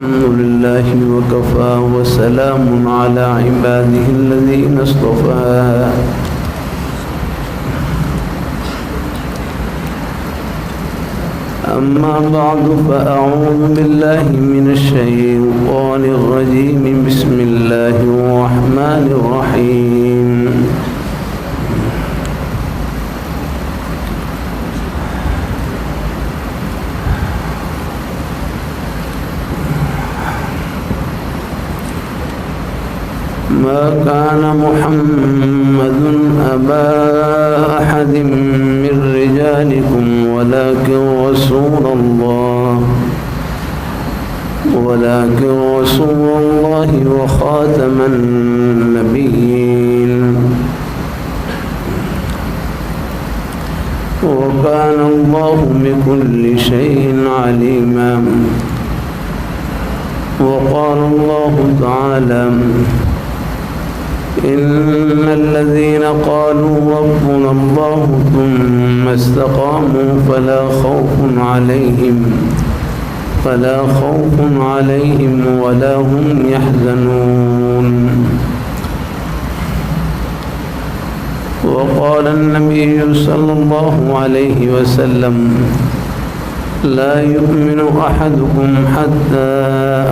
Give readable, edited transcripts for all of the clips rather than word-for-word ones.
الحمد لله وكفى وسلام على عباده الذين اصطفى أما بعد فأعوذ بالله من الشيطان الرجيم بسم الله الرحمن الرحيم ما كان محمد أبا أحد من رجالكم ولكن رسول الله وخاتم النبيين وكان الله بكل شيء عليما وقال الله تعالى إن الذين قالوا ربنا الله ثم استقاموا فلا خوف عليهم ولا هم يحزنون وقال النبي صلى الله عليه وسلم لا يؤمن أحدكم حتى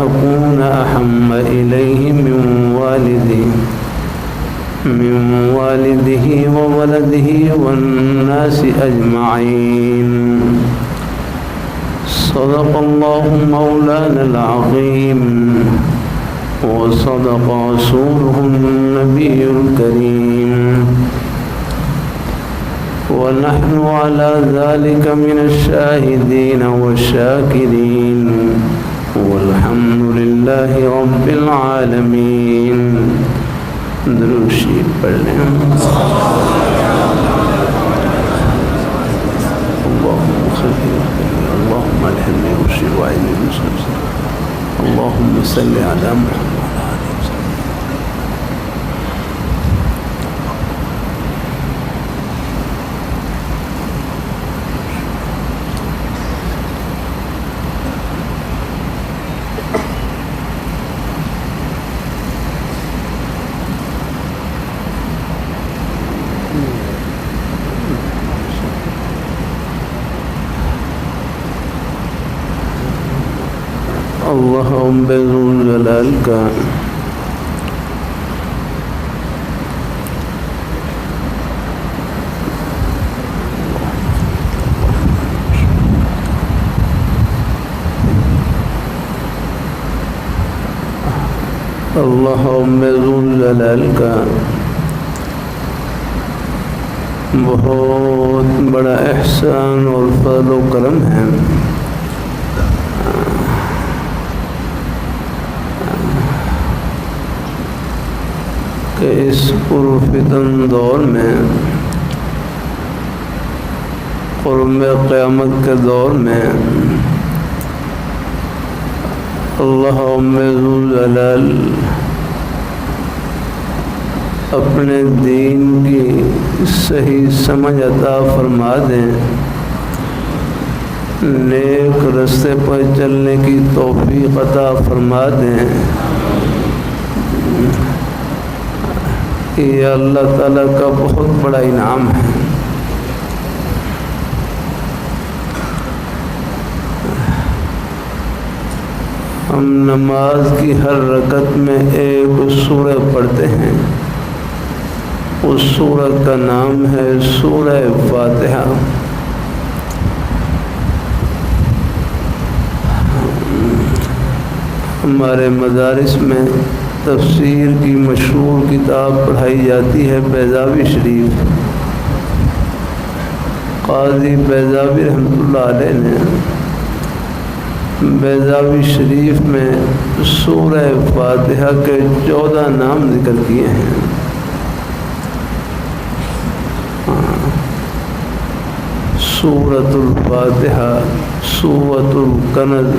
أكون أحب إليه من والده وولده والناس أجمعين صدق الله مولانا العظيم وصدق رسوله النبي الكريم ونحن على ذلك من الشاهدين والشاكرين والحمد لله رب العالمين. درود شریف پڑھ لیں. اللهم صل اللهم الحمد والشكر وعلي المسلمين اللهم صل على محمد. اللہ بذو جلال کا اللہ بذو جلال کا بہت بڑا احسان اور فضل و کرم ہے کہ اس پرفتن دور میں قرب قیامت کے دور میں اللہ ذو جلال اپنے دین کی صحیح سمجھ عطا فرما دیں، نیک رستے پر چلنے کی توفیق عطا فرما دیں. یہ اللہ تعالیٰ کا بہت بڑا انعام ہے. ہم نماز کی ہر رکعت میں ایک سورہ پڑھتے ہیں، اس سورہ کا نام ہے سورہ فاتحہ. ہمارے مدارس میں تفسیر کی مشہور کتاب پڑھائی جاتی ہے بیضاوی شریف. قاضی بیضاوی رحمۃ اللہ علیہ نے بیضاوی شریف میں سورہ فاتحہ کے 14 نام ذکر کیے ہیں. سورۃ الفاتحہ، سورۃ الکنز،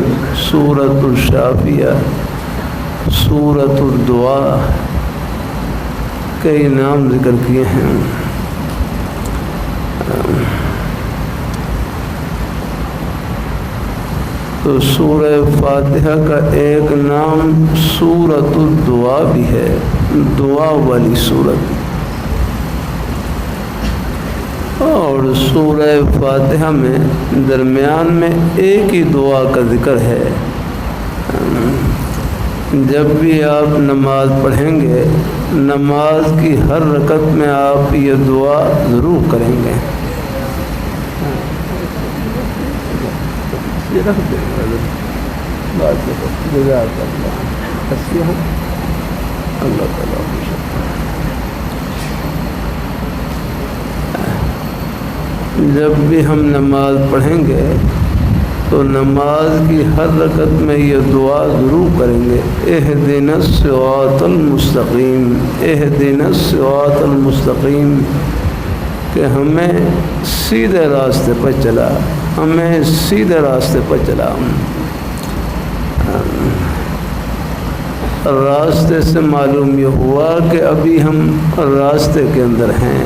سورۃ الشافیہ، سورۃ الدعاء، کئی نام ذکر کیے ہیں. تو تو سورہ فاتحہ کا ایک نام سورۃ الدعا بھی ہے، دعا والی سورت۔ اور سورہ فاتحہ میں درمیان میں ایک ہی دعا کا ذکر ہے۔ جب بھی آپ نماز پڑھیں گے، نماز کی ہر رکعت میں آپ یہ دعا ضرور کریں گے۔ یہ رکھ دیں اللہ تعالیٰ۔ جب بھی ہم نماز پڑھیں گے تو نماز کی ہر رکعت میں یہ دعا ضرور کریں گے، اہدنا الصراط المستقیم، اہدنا الصراط المستقیم، کہ ہمیں سیدھے راستے پر چلا، ہمیں سیدھے راستے پر چلا۔ راستے سے معلوم یہ ہوا کہ ابھی ہم راستے کے اندر ہیں،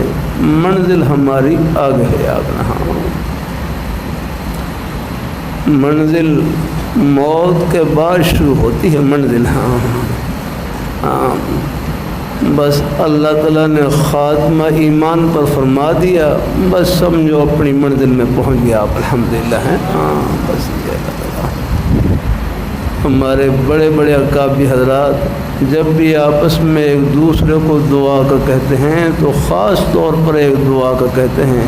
منزل ہماری آگے ہے، آگے منزل موت کے بعد شروع ہوتی ہے منزل۔ ہاں بس اللہ تعالیٰ نے خاتمہ ایمان پر فرما دیا، بس سمجھو اپنی منزل میں پہنچ گیا آپ، الحمدللہ ہیں۔ ہاں بس یہ اللہ تعالیٰ۔ ہمارے بڑے بڑے اکابر حضرات جب بھی آپس میں ایک دوسرے کو دعا کا کہتے ہیں تو خاص طور پر ایک دعا کا کہتے ہیں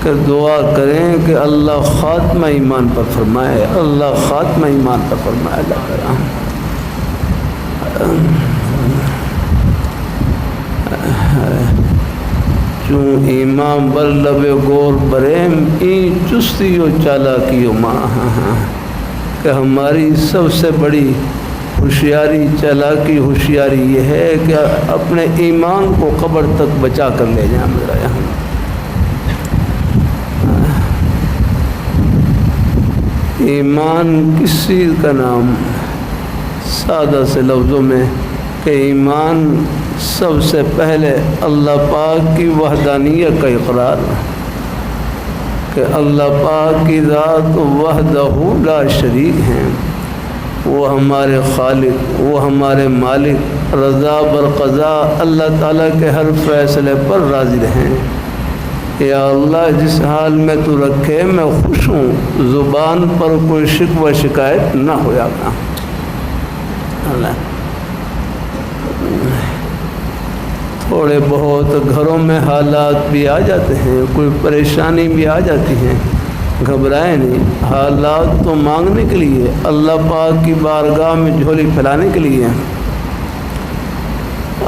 کہ دعا کریں کہ اللہ خاتمہ ایمان پر فرمائے، اللہ خاتمہ ایمان پر فرمائے۔ اللہ تعالیٰ چون ایمان بر لب گور بریم این چستی و چالاکی و ماں، کہ ہماری سب سے بڑی ہوشیاری، چالاکی ہوشیاری یہ ہے کہ اپنے ایمان کو قبر تک بچا کر لے جائیں۔ میرا یہاں ایمان کس چیز کا نام؟ سادہ سے لفظوں میں کہ ایمان سب سے پہلے اللہ پاک کی وحدانیت کا اقرار، کہ اللہ پاک کی ذات وحدہ لا شریک ہیں، وہ ہمارے خالق، وہ ہمارے مالک، رضا برقضا اللہ تعالیٰ کے ہر فیصلے پر راضی رہیں۔ یا اللہ جس حال میں تو رکھے میں خوش ہوں، زبان پر کوئی شکوہ شکایت نہ ہو جانا۔ اللہ تھوڑے بہت گھروں میں حالات بھی آ جاتے ہیں، کوئی پریشانی بھی آ جاتی ہیں، گھبرائیں نہیں، حالات تو مانگنے کے لیے، اللہ پاک کی بارگاہ میں جھولی پھیلانے کے لیے۔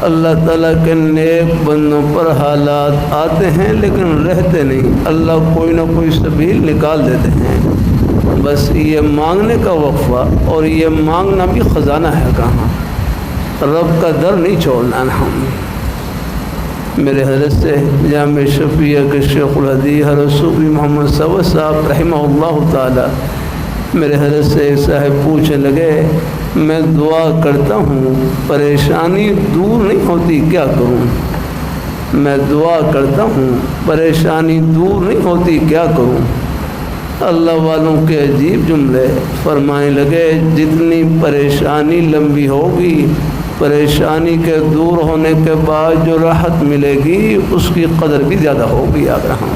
اللہ تعالیٰ کے نیک بندوں پر حالات آتے ہیں لیکن رہتے نہیں، اللہ کوئی نہ کوئی سبیل نکال دیتے ہیں۔ بس یہ مانگنے کا وقفہ، اور یہ مانگنا بھی خزانہ ہے، کہاں رب کا در نہیں چھوڑنا۔ ہم میرے حضرت سے جامع شفیع کے شیخ الحدیث رسول محمد صبر صاحب رحمہ اللہ تعالی، میرے حضرت سے ایک صاحب پوچھنے لگے، میں دعا کرتا ہوں پریشانی دور نہیں ہوتی، کیا کروں؟ میں دعا کرتا ہوں پریشانی دور نہیں ہوتی، کیا کروں؟ اللہ والوں کے عجیب جملے فرمانے لگے، جتنی پریشانی لمبی ہوگی، پریشانی کے دور ہونے کے بعد جو راحت ملے گی اس کی قدر بھی زیادہ ہوگی۔ یاد رہا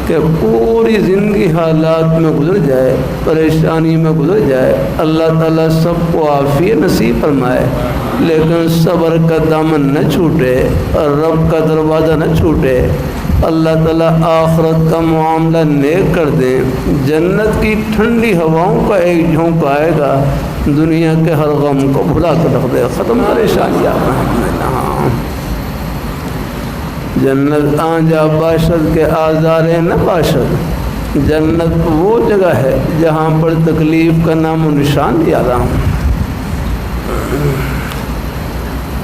کہ پوری زندگی حالات میں گزر جائے، پریشانی میں گزر جائے، اللہ تعالیٰ سب کو عافیت نصیب فرمائے، لیکن صبر کا دامن نہ چھوٹے اور رب کا دروازہ نہ چھوٹے۔ اللہ تعالیٰ آخرت کا معاملہ نیک کر دیں، جنت کی ٹھنڈی ہواؤں کا ایک جھونک آئے گا، دنیا کے ہر غم کو بھلا کر رکھ دے، ختم پریشانیاں۔ جنت آنجا باشد کے آزارے نہ باشد، جنت وہ جگہ ہے جہاں پر تکلیف کا نام و نشان یاد آؤں۔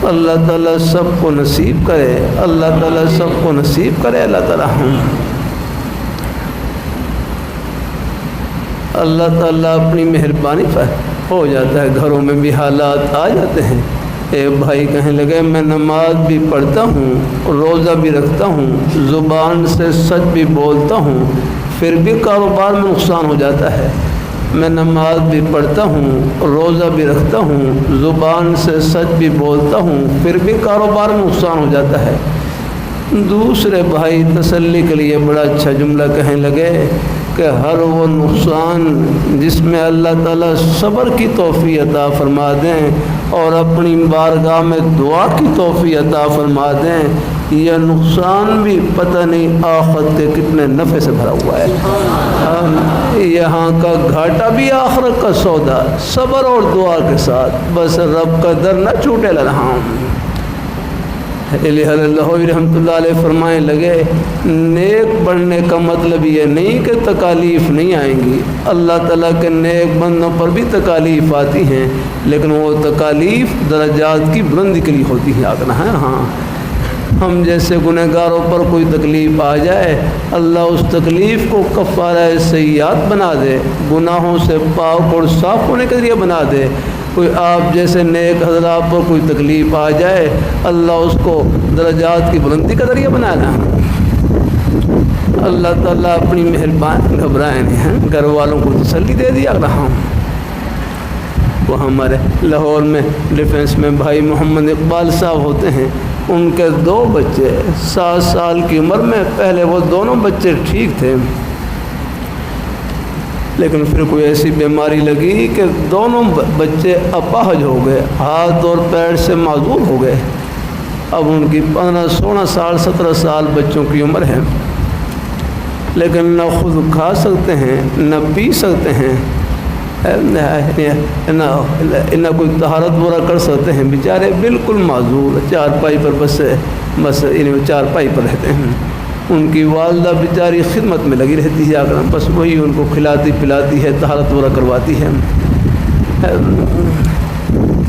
اللہ تعالیٰ سب کو نصیب کرے، اللہ تعالیٰ سب کو نصیب کرے۔ اللہ تعالیٰ اللہ تعالیٰ اپنی مہربانی پر ہو جاتا ہے، گھروں میں بھی حالات آ جاتے ہیں۔ ایک بھائی کہنے لگے، میں نماز بھی پڑھتا ہوں، روزہ بھی رکھتا ہوں، زبان سے سچ بھی بولتا ہوں، پھر بھی کاروبار میں نقصان ہو جاتا ہے، میں نماز بھی پڑھتا ہوں، روزہ بھی رکھتا ہوں، زبان سے سچ بھی بولتا ہوں، پھر بھی کاروبار میں نقصان ہو جاتا ہے۔ دوسرے بھائی تسلی کے لیے بڑا اچھا جملہ کہنے لگے کہ ہر وہ نقصان جس میں اللہ تعالیٰ صبر کی توفیق عطا فرما دیں اور اپنی بارگاہ میں دعا کی توفیق عطا فرما دیں، یہ نقصان بھی پتہ نہیں آخرت کے کتنے نفع سے بھرا ہوا ہے۔ یہاں کا گھاٹا بھی آخرت کا سودا، صبر اور دعا کے ساتھ، بس رب کا در نہ چھوٹے لرحام۔ علیہ اللہ رحمۃ اللہ علیہ فرمائے لگے نیک بننے کا مطلب یہ نہیں کہ تکالیف نہیں آئیں گی، اللہ تعالیٰ کے نیک بندوں پر بھی تکالیف آتی ہیں، لیکن وہ تکالیف درجات کی بلندی کے لیے ہوتی ہیں۔ آگنا ہے ہاں، ہم جیسے گنہگاروں پر کوئی تکلیف آ جائے، اللہ اس تکلیف کو کفارہ سیئات بنا دے، گناہوں سے پاک اور صاف ہونے کے ذریعہ بنا دے۔ کوئی آپ جیسے نیک حضرات پر کوئی تکلیف آ جائے، اللہ اس کو درجات کی بلندی کا ذریعہ بنا دے۔ اللہ تعالیٰ اپنی مہربانی گھبرائے نہیں، گھر والوں کو تسلی دے دیا رہا۔ وہ ہمارے لاہور میں ڈیفنس میں بھائی محمد اقبال صاحب ہوتے ہیں، ان کے 2 بچے 7 سال کی عمر میں، پہلے وہ دونوں بچے ٹھیک تھے، لیکن پھر کوئی ایسی بیماری لگی کہ دونوں بچے اپاہج ہو گئے، ہاتھ اور پیر سے معذور ہو گئے۔ اب ان کی 15 16 سال 17 سال بچوں کی عمر ہے، لیکن نہ خود کھا سکتے ہیں نہ پی سکتے ہیں، نہ کوئی طہارت وغیرہ کر سکتے ہیں، بیچارے بالکل معذور، چارپائی پر بس چارپائی پر رہتے ہیں۔ ان کی والدہ بیچاری خدمت میں لگی رہتی ہے، اگر بس وہی ان کو کھلاتی پلاتی ہے، طہارت وغیرہ کرواتی ہے۔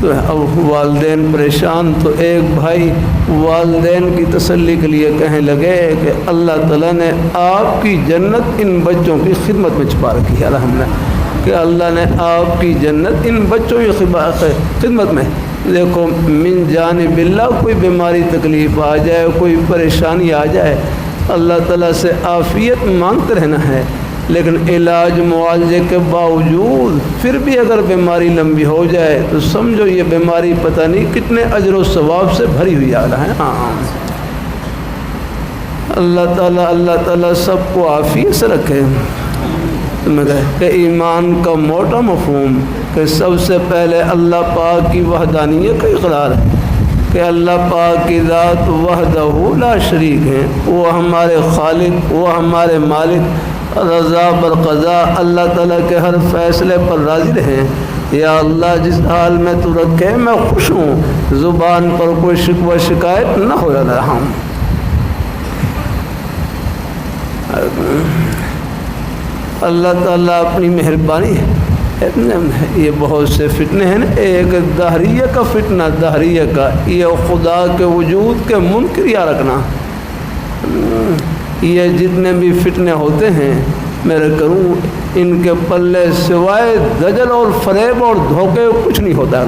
تو اب والدین پریشان، تو ایک بھائی والدین کی تسلی کے لیے کہنے لگے کہ اللہ تعالیٰ نے آپ کی جنت ان بچوں کی خدمت میں چھپا رکھی ہے، الحمدللہ کہ اللہ نے آپ کی جنت ان بچوں کی خدمت میں۔ دیکھو من جانب اللہ، کوئی بیماری تکلیف آ جائے، کوئی پریشانی آ جائے، اللہ تعالیٰ سے عافیت مانگتے رہنا ہے، لیکن علاج معالجے کے باوجود پھر بھی اگر بیماری لمبی ہو جائے تو سمجھو یہ بیماری پتہ نہیں کتنے اجر و ثواب سے بھری ہوئی آ رہا ہے۔ ہاں، اللہ تعالیٰ سب کو عافیت سے رکھے۔ کہ ایمان کا موٹا مفہوم کہ سب سے پہلے اللہ پاک کی وحدانیت کا اقرار ہے کہ اللہ پاک کی ذات وحدہ لا شریک ہے، وہ ہمارے خالق، وہ ہمارے مالک، رضا بر قضا، اللہ تعالیٰ کے ہر فیصلے پر راضی رہیں۔ یا اللہ جس حال میں تو رکھے میں خوش ہوں، زبان پر کوئی شکوہ شکایت نہ ہو رہا ہوں۔ اللہ تعالیٰ اپنی مہربانی ہے، یہ بہت سے فتنے ہیں نا، ایک دہریہ کا فتنہ، دہریہ کا یہ خدا کے وجود کے منکر یا رکھنا، یہ جتنے بھی فتنے ہوتے ہیں میرے کروں ان کے پلے سوائے دجل اور فریب اور دھوکے کچھ نہیں ہوتا ہے۔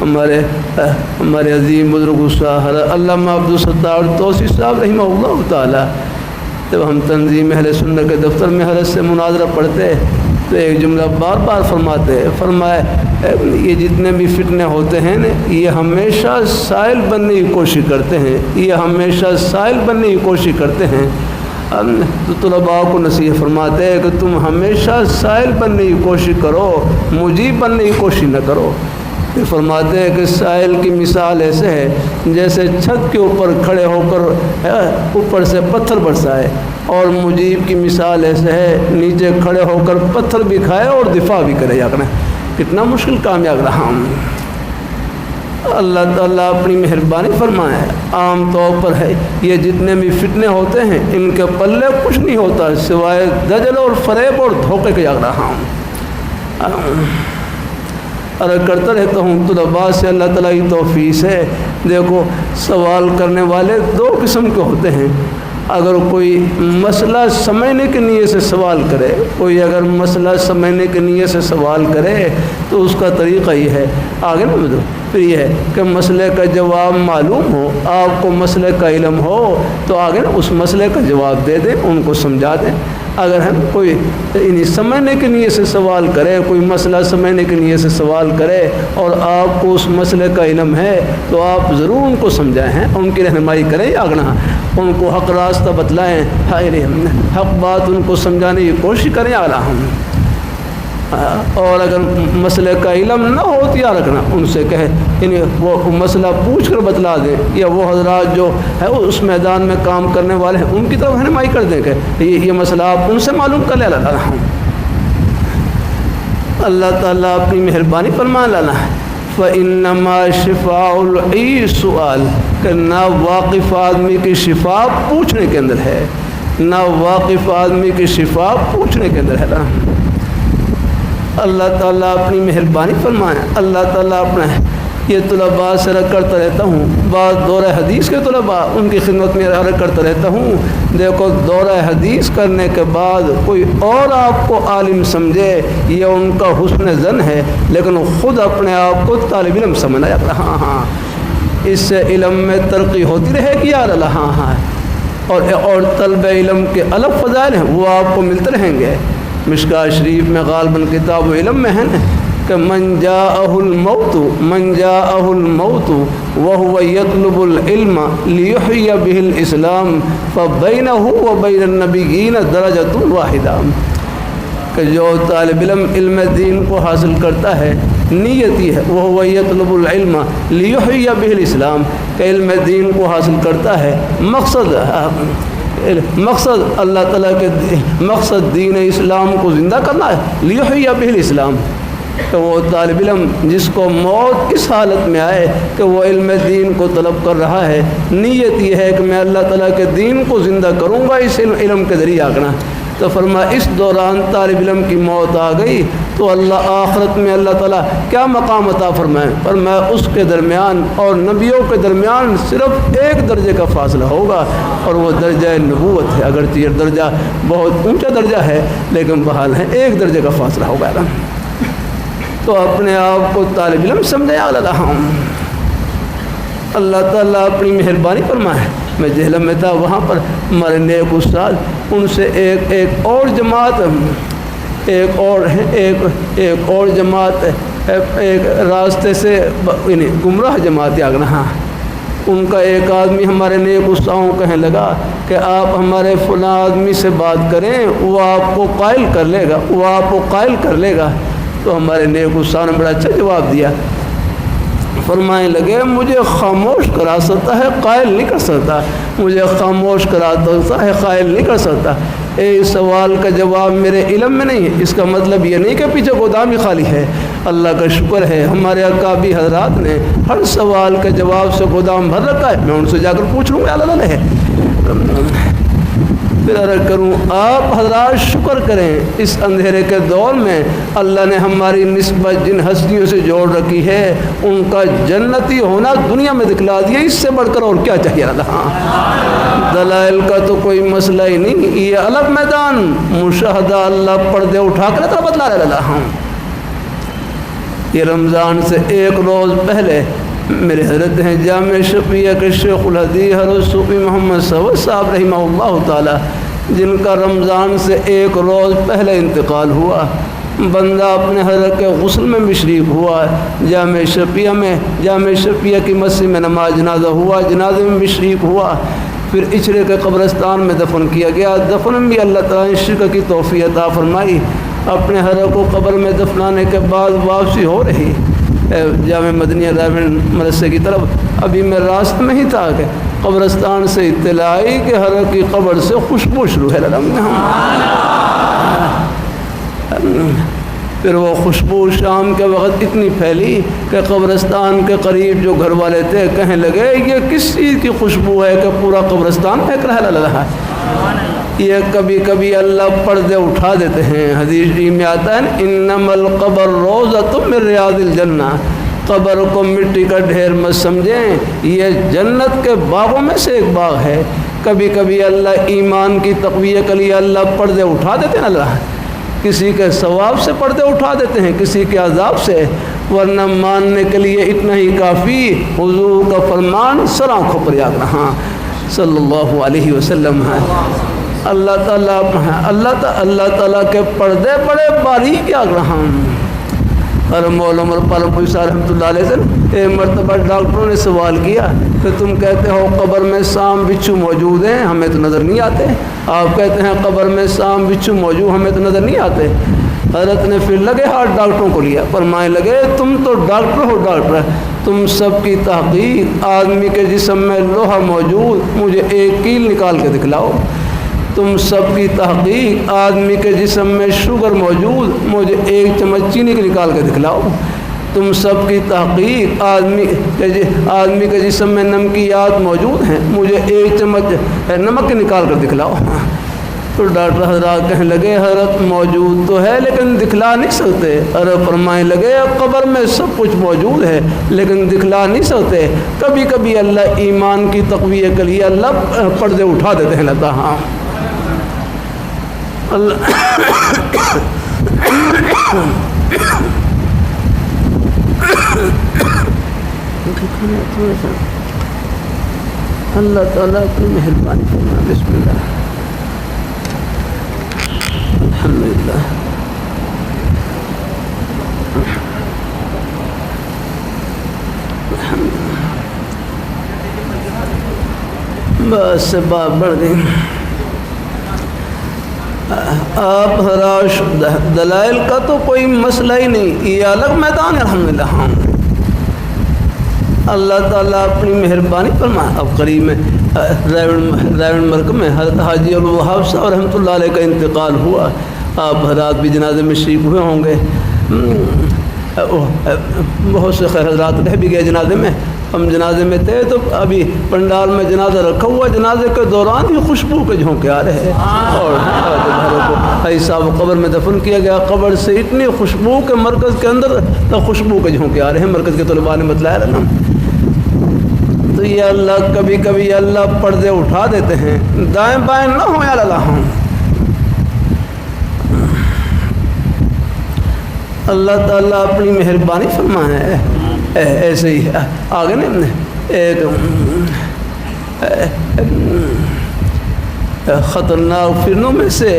ہمارے عظیم بزرگ علامہ عبدالستار توسی صاحب رحمہ اللہ تعالیٰ، جب ہم تنظیم اہل سنت کے دفتر میں حضرت سے مناظرہ پڑھتے تو ایک جملہ بار بار فرمائے یہ جتنے بھی فتنے ہوتے ہیں نا، یہ ہمیشہ سائل بننے کی کوشش کرتے ہیں، یہ ہمیشہ سائل بننے کی کوشش کرتے ہیں۔ تو طلباء کو نصیحت فرماتے ہیں کہ تم ہمیشہ سائل بننے کی کوشش کرو، مجیب بننے کی کوشش نہ کرو۔ یہ فرماتے ہیں کہ سائل کی مثال ایسے ہے جیسے چھت کے اوپر کھڑے ہو کر اوپر سے پتھر برسائے، اور مجیب کی مثال ایسے ہے نیچے کھڑے ہو کر پتھر بھی کھائے اور دفاع بھی کرے۔ کتنا مشکل کامیاب رہا ہوں۔ اللہ تعالیٰ اپنی مہربانی فرمائے، عام طور پر ہے یہ جتنے بھی فتنے ہوتے ہیں ان کے پلے کچھ نہیں ہوتا سوائے دجل اور فریب اور دھوکے کے جاگ رہا ہوں۔ عرض کرتا رہتا ہوں طلباء سے اللہ تعالیٰ کی توفیق سے، دیکھو سوال کرنے والے 2 قسم کے ہوتے ہیں۔ اگر کوئی مسئلہ سمجھنے کی نیت سے سوال کرے، کوئی اگر مسئلہ سمجھنے کی نیت سے سوال کرے تو اس کا طریقہ یہ ہے، آگے نا پھر یہ ہے کہ مسئلے کا جواب معلوم ہو، آپ کو مسئلے کا علم ہو تو آگے نا اس مسئلے کا جواب دے دیں، ان کو سمجھا دیں۔ اگر ہم کوئی سمجھنے کی نیت سے سوال کرے، کوئی مسئلہ سمجھنے کی نیت سے سوال کرے اور آپ کو اس مسئلے کا علم ہے تو آپ ضرور ان کو سمجھائیں ہیں، ان کی رہنمائی کریں یا اگنا ان کو حق راستہ بتلائیں، حق بات ان کو سمجھانے کی کوشش کریں اعلیٰ ہم. اور اگر مسئلے کا علم نہ ہو تو یا رکھنا ان سے کہے وہ مسئلہ پوچھ کر بتلا دیں، یا وہ حضرات جو ہے اس میدان میں کام کرنے والے ہیں ان کی طرف رہنمائی کر دیں کہ یہ مسئلہ آپ ان سے معلوم کر لے. اللہ تعالیٰ اپنی مہربانی فرما لانا ہے. فَإِنَّمَا شِفَاءُ الْعِي سُؤَال کہ نا واقف آدمی کی شفا پوچھنے کے اندر ہے، نا واقف آدمی کی شفا پوچھنے کے اندر ہے. اللہ تعالیٰ اپنی مہربانی فرمائے. اللہ تعالیٰ اپنا یہ طلباء سے عرض کرتا رہتا ہوں، بعض دورہ حدیث کے طلباء ان کی خدمت میں عرض کرتا رہتا ہوں، دیکھو دورہ حدیث کرنے کے بعد کوئی اور آپ کو عالم سمجھے یہ ان کا حسن ظن ہے، لیکن خود اپنے آپ کو طالب علم سمجھنا جاتا. ہاں اس سے علم میں ترقی ہوتی رہے گی یار اللہ. ہاں اور طلب علم کے الگ فضائل ہیں وہ آپ کو ملتے رہیں گے. مشکاہ شریف میں غالباً کتاب و علم میں ہے نا کہ من جاءہ الموت وهو يطلب العلم ليحيي به الاسلام فبينه وبين النبيين درجة واحدة کہ جو طالب علم دین کو حاصل کرتا ہے نیت یہ ہے وهو يطلب العلم ليحيي به الاسلام کہ علم دین کو حاصل کرتا ہے مقصد اللہ تعالیٰ کے مقصد دین اسلام کو زندہ کرنا ہے. لیحیی بہ الاسلام کہ وہ طالب علم جس کو موت اس حالت میں آئے کہ وہ علم دین کو طلب کر رہا ہے، نیت یہ ہے کہ میں اللہ تعالیٰ کے دین کو زندہ کروں گا اس علم کے ذریعے آگنا. تو فرمایا اس دوران طالب علم کی موت آ گئی تو اللہ آخرت میں اللہ تعالیٰ کیا مقام عطا فرمائے. فرمایا اس کے درمیان اور نبیوں کے درمیان صرف ایک درجے کا فاصلہ ہوگا اور وہ درجہ نبوت ہے. اگرچہ یہ درجہ بہت اونچا درجہ ہے لیکن بحال ہے ایک درجے کا فاصلہ ہوگا. تو اپنے آپ کو طالب علم سمجھے اللہ تعالیٰ اپنی مہربانی فرمائے. میں جہلم میں تھا وہاں پر ہمارے نیک استاد ان سے ایک اور جماعت ایک اور جماعت ایک راستے سے گمراہ جماعت آگنا. ہاں ان کا ایک آدمی ہمارے نیک استادوں کہنے لگا کہ آپ ہمارے فلاں آدمی سے بات کریں وہ آپ کو قائل کر لے گا. تو ہمارے نیک استاد نے بڑا اچھا جواب دیا. فرمانے لگے مجھے خاموش کرا سکتا ہے قائل نہیں کر سکتا، مجھے خاموش کرا سکتا ہے قائل نہیں کر سکتا. اس سوال کا جواب میرے علم میں نہیں ہے. اس کا مطلب یہ نہیں کہ پیچھے گودام ہی خالی ہے. اللہ کا شکر ہے ہمارے اکابی حضرات نے ہر سوال کے جواب سے گودام بھر رکھا ہے. میں ان سے جا کر پوچھ لوں گا اللہ ہے پھر عرض کروں آپ حضرات شکر کریں اس اندھیرے کے دور میں اللہ نے ہماری نسبت جن ہستیوں سے جوڑ رکھی ہے ان کا جنتی ہونا دنیا میں دکھلا دیا. اس سے بڑھ کر اور کیا چاہیے اللہ. دلائل کا تو کوئی مسئلہ ہی نہیں، یہ الگ میدان مشاہدہ اللہ پردے اٹھا کر طرح بتلا رہا اللہ. یہ رمضان سے ایک روز پہلے میرے حضرت ہیں جامع شفیع کے شیخ الحدیث حضرت صوفی محمد سعود صاحب رحمہ اللہ تعالی جن کا رمضان سے ایک روز پہلے انتقال ہوا. بندہ اپنے حضرت کے غسل میں بھی شریک ہوا، جامع شفیع کی مسجد میں نماز جنازہ ہوا، جنازے میں بھی شریک ہوا. پھر اچھرے کے قبرستان میں دفن کیا گیا. دفن میں بھی اللہ تعالیٰ نے شرک کی توفیق عطا فرمائی. اپنے حضرت کو قبر میں دفنانے کے بعد واپسی ہو رہی جامع مدنیہ رائمنڈ مدرسے کی طرف. ابھی میں راستے میں ہی تھا کہ قبرستان سے اطلاع آئی کہ حضرت کی قبر سے خوشبو شروع ہے. پھر وہ خوشبو شام کے وقت اتنی پھیلی کہ قبرستان کے قریب جو گھر والے تھے کہنے لگے یہ کس چیز کی خوشبو ہے کہ پورا قبرستان پھینک رہا ہے. یہ کبھی کبھی اللہ پردے اٹھا دیتے ہیں. حدیث میں آتا ہے انما القبر روضۃ من ریاض الجنہ. قبر کو مٹی کا ڈھیر مت سمجھیں، یہ جنت کے باغوں میں سے ایک باغ ہے. کبھی کبھی اللہ ایمان کی تقویت کے لیے اللہ پردے اٹھا دیتے ہیں. اللہ کسی کے ثواب سے پردے اٹھا دیتے ہیں، کسی کے عذاب سے. ورنہ ماننے کے لیے اتنا ہی کافی حضور کا فرمان سر آنکھوں پر یاد رہا صلی اللہ علیہ وسلم ہے. اللہ تعالیٰ کے پردے بڑے باریک کیا رہا اور مولا عمر پالم پوری صاحب رحمۃ اللہ علیہ سے ایک مرتبہ ڈاکٹروں نے سوال کیا کہ تم کہتے ہو قبر میں سام بچھو موجود ہیں، ہمیں تو نظر نہیں آتے، آپ کہتے ہیں قبر میں سام بچھو موجود، ہمیں تو نظر نہیں آتے۔ حضرت نے پھر لگے ہاتھ ڈاکٹروں کو لیا، فرمائے لگے تم تو ڈاکٹر ہو، ڈاکٹر تم سب کی تحقیق، آدمی کے جسم میں لوہا موجود، مجھے ایک کیل نکال کے دکھلاؤ۔ تم سب کی تحقیق، آدمی کے جسم میں شوگر موجود، مجھے ایک چمچ چینی کے نکال کے دکھلاؤ۔ تم سب کی تحقیق، آدمی کے جسم میں نمکیات موجود ہیں، مجھے ایک چمچ نمک کے نکال کر دکھلاؤ۔ تو ڈاکٹر حضرات کہنے لگے حضرت موجود تو ہے لیکن دکھلا نہیں سکتے۔ حضرت فرمائے لگے قبر میں سب کچھ موجود ہے لیکن دکھلا نہیں سکتے۔ کبھی کبھی اللہ ایمان کی تقویت کے لیے اللہ پردے اٹھا دیتے ہیں، لگتا ہاں اللہ تعالیٰ کی مہربانی کرنا۔ بسم اللہ الحمدللہ۔ بس بات بڑھ گئی۔ آپ حراش دلائل کا تو کوئی مسئلہ ہی نہیں، یہ الگ میدان ہے الحمدللہ۔ ہاں اللہ تعالیٰ اپنی مہربانی فرمائے۔ اب قریب میں ریون مرکز میں حضرت حاجی الوہاب صاحب رحمۃ اللہ علیہ کا انتقال ہوا، آپ حضرات بھی جنازے میں شریک ہوئے ہوں گے، بہت سے خیر حضرات رہ بھی گئے جنازے میں۔ ہم جنازے میں تھے تو ابھی پنڈال میں جنازہ رکھا ہوا، جنازے کے دوران ہی خوشبو کے جھونکے آ رہے ہیں اور گھروں کو حاجی صاحب قبر میں دفن کیا گیا، قبر سے اتنی خوشبو کے مرکز کے اندر خوشبو کے جھونکے آ رہے ہیں، مرکز کے طلباء نے بتلایا رہا نا۔ تو یہ اللہ کبھی کبھی اللہ پردے اٹھا دیتے ہیں، دائیں بائیں نہ ہو یا اللہ۔ اللہ تعالیٰ اپنی مہربانی فرمائے۔ ایسے ہی آگے نا ایک خطرناک فتنوں میں سے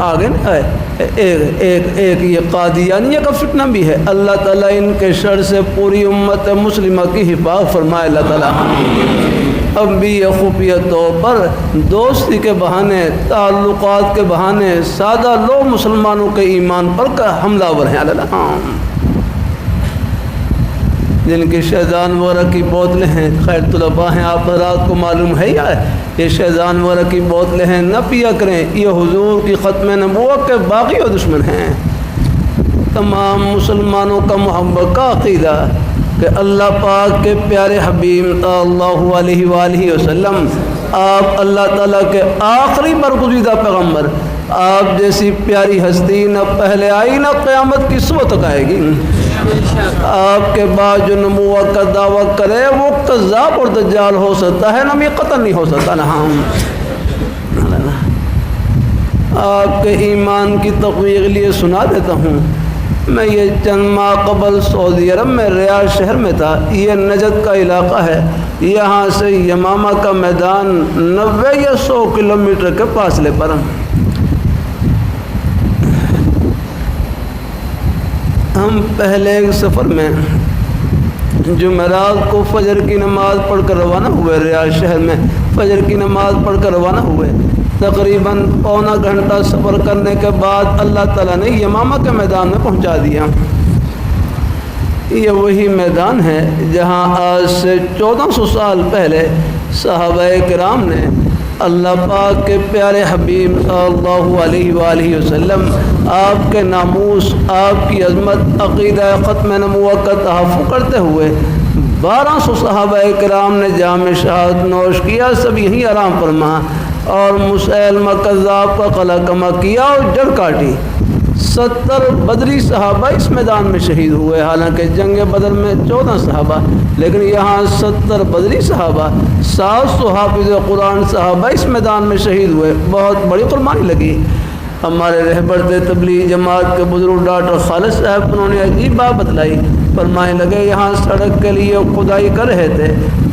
آگے نا ایک یہ قادیانیہ کا فتنہ بھی ہے۔ اللہ تعالیٰ ان کے شر سے پوری امت مسلمہ کی حفاظت فرمائے اللہ تعالیٰ۔ اب بھی یہ خفیہ طور پر دوستی کے بہانے، تعلقات کے بہانے سادہ لوگ مسلمانوں کے ایمان پر کا حملہ ور ہیں اللہ، جن کی شیطان وغیرہ کی بوتلیں ہیں، خیر طلباء ہیں آپ حضرات کو معلوم ہے یا یہ شیطان وغیرہ کی بوتلیں ہیں، نہ پیا کریں، یہ حضور کی ختم نبوت کے باقی اور دشمن ہیں۔ تمام مسلمانوں کا محبت کا عقیدہ کہ اللہ پاک کے پیارے حبیب صلی اللہ علیہ وآلہ وسلم، آپ اللہ تعالیٰ کے آخری برگزیدہ پیغمبر، آپ جیسی پیاری ہستی نہ پہلے آئی نہ قیامت کی صبح تک آئے گی۔ آپ کے بعد جو نبوت کا دعویٰ کرے وہ کذاب اور دجال ہو سکتا ہے، نہ یہ قتل نہیں ہو سکتا نا۔ آپ کے ایمان کی تقویت کے لیے سنا دیتا ہوں، میں یہ چند ماہ قبل سعودی عرب میں ریاض شہر میں تھا، یہ نجد کا علاقہ ہے، یہاں سے یمامہ کا میدان 90 یا 100 کلومیٹر کے فاصلے پر۔ ہم پہلے ایک سفر میں جمعرات کو فجر کی نماز پڑھ کر روانہ ہوئے، ریاض شہر میں فجر کی نماز پڑھ کر روانہ ہوئے۔ تقریباً پونا گھنٹہ سفر کرنے کے بعد اللہ تعالیٰ نے یمامہ کے میدان میں پہنچا دیا۔ یہ وہی میدان ہے جہاں آج سے 1400 سال پہلے صحابہ کرام نے اللہ پاک کے پیارے حبیب صلی اللہ علیہ وآلہ وسلم، آپ کے ناموس، آپ کی عظمت، عقیدہ ختم نبوت کا تحفظ کرتے ہوئے 1200 صحابہ کرام نے جام شہادت نوش کیا، سب یہیں آرام فرما، اور مسیلمہ کذاب کا قلعہ کما کیا اور جڑ کاٹی۔ 70 بدری صحابہ اس میدان میں شہید ہوئے، حالانکہ جنگ بدر میں 14 صحابہ، لیکن یہاں 70 بدری صحابہ، 700 حافظ قرآن صحابہ اس میدان میں شہید ہوئے۔ بہت بڑی قربانی لگی۔ ہمارے رہبر تبلیغ جماعت کے بزرگ ڈاکٹر خالد صاحب، انہوں نے عجیب بات بتلائی، فرمانے لگے یہاں سڑک کے لیے کھدائی کر رہے تھے،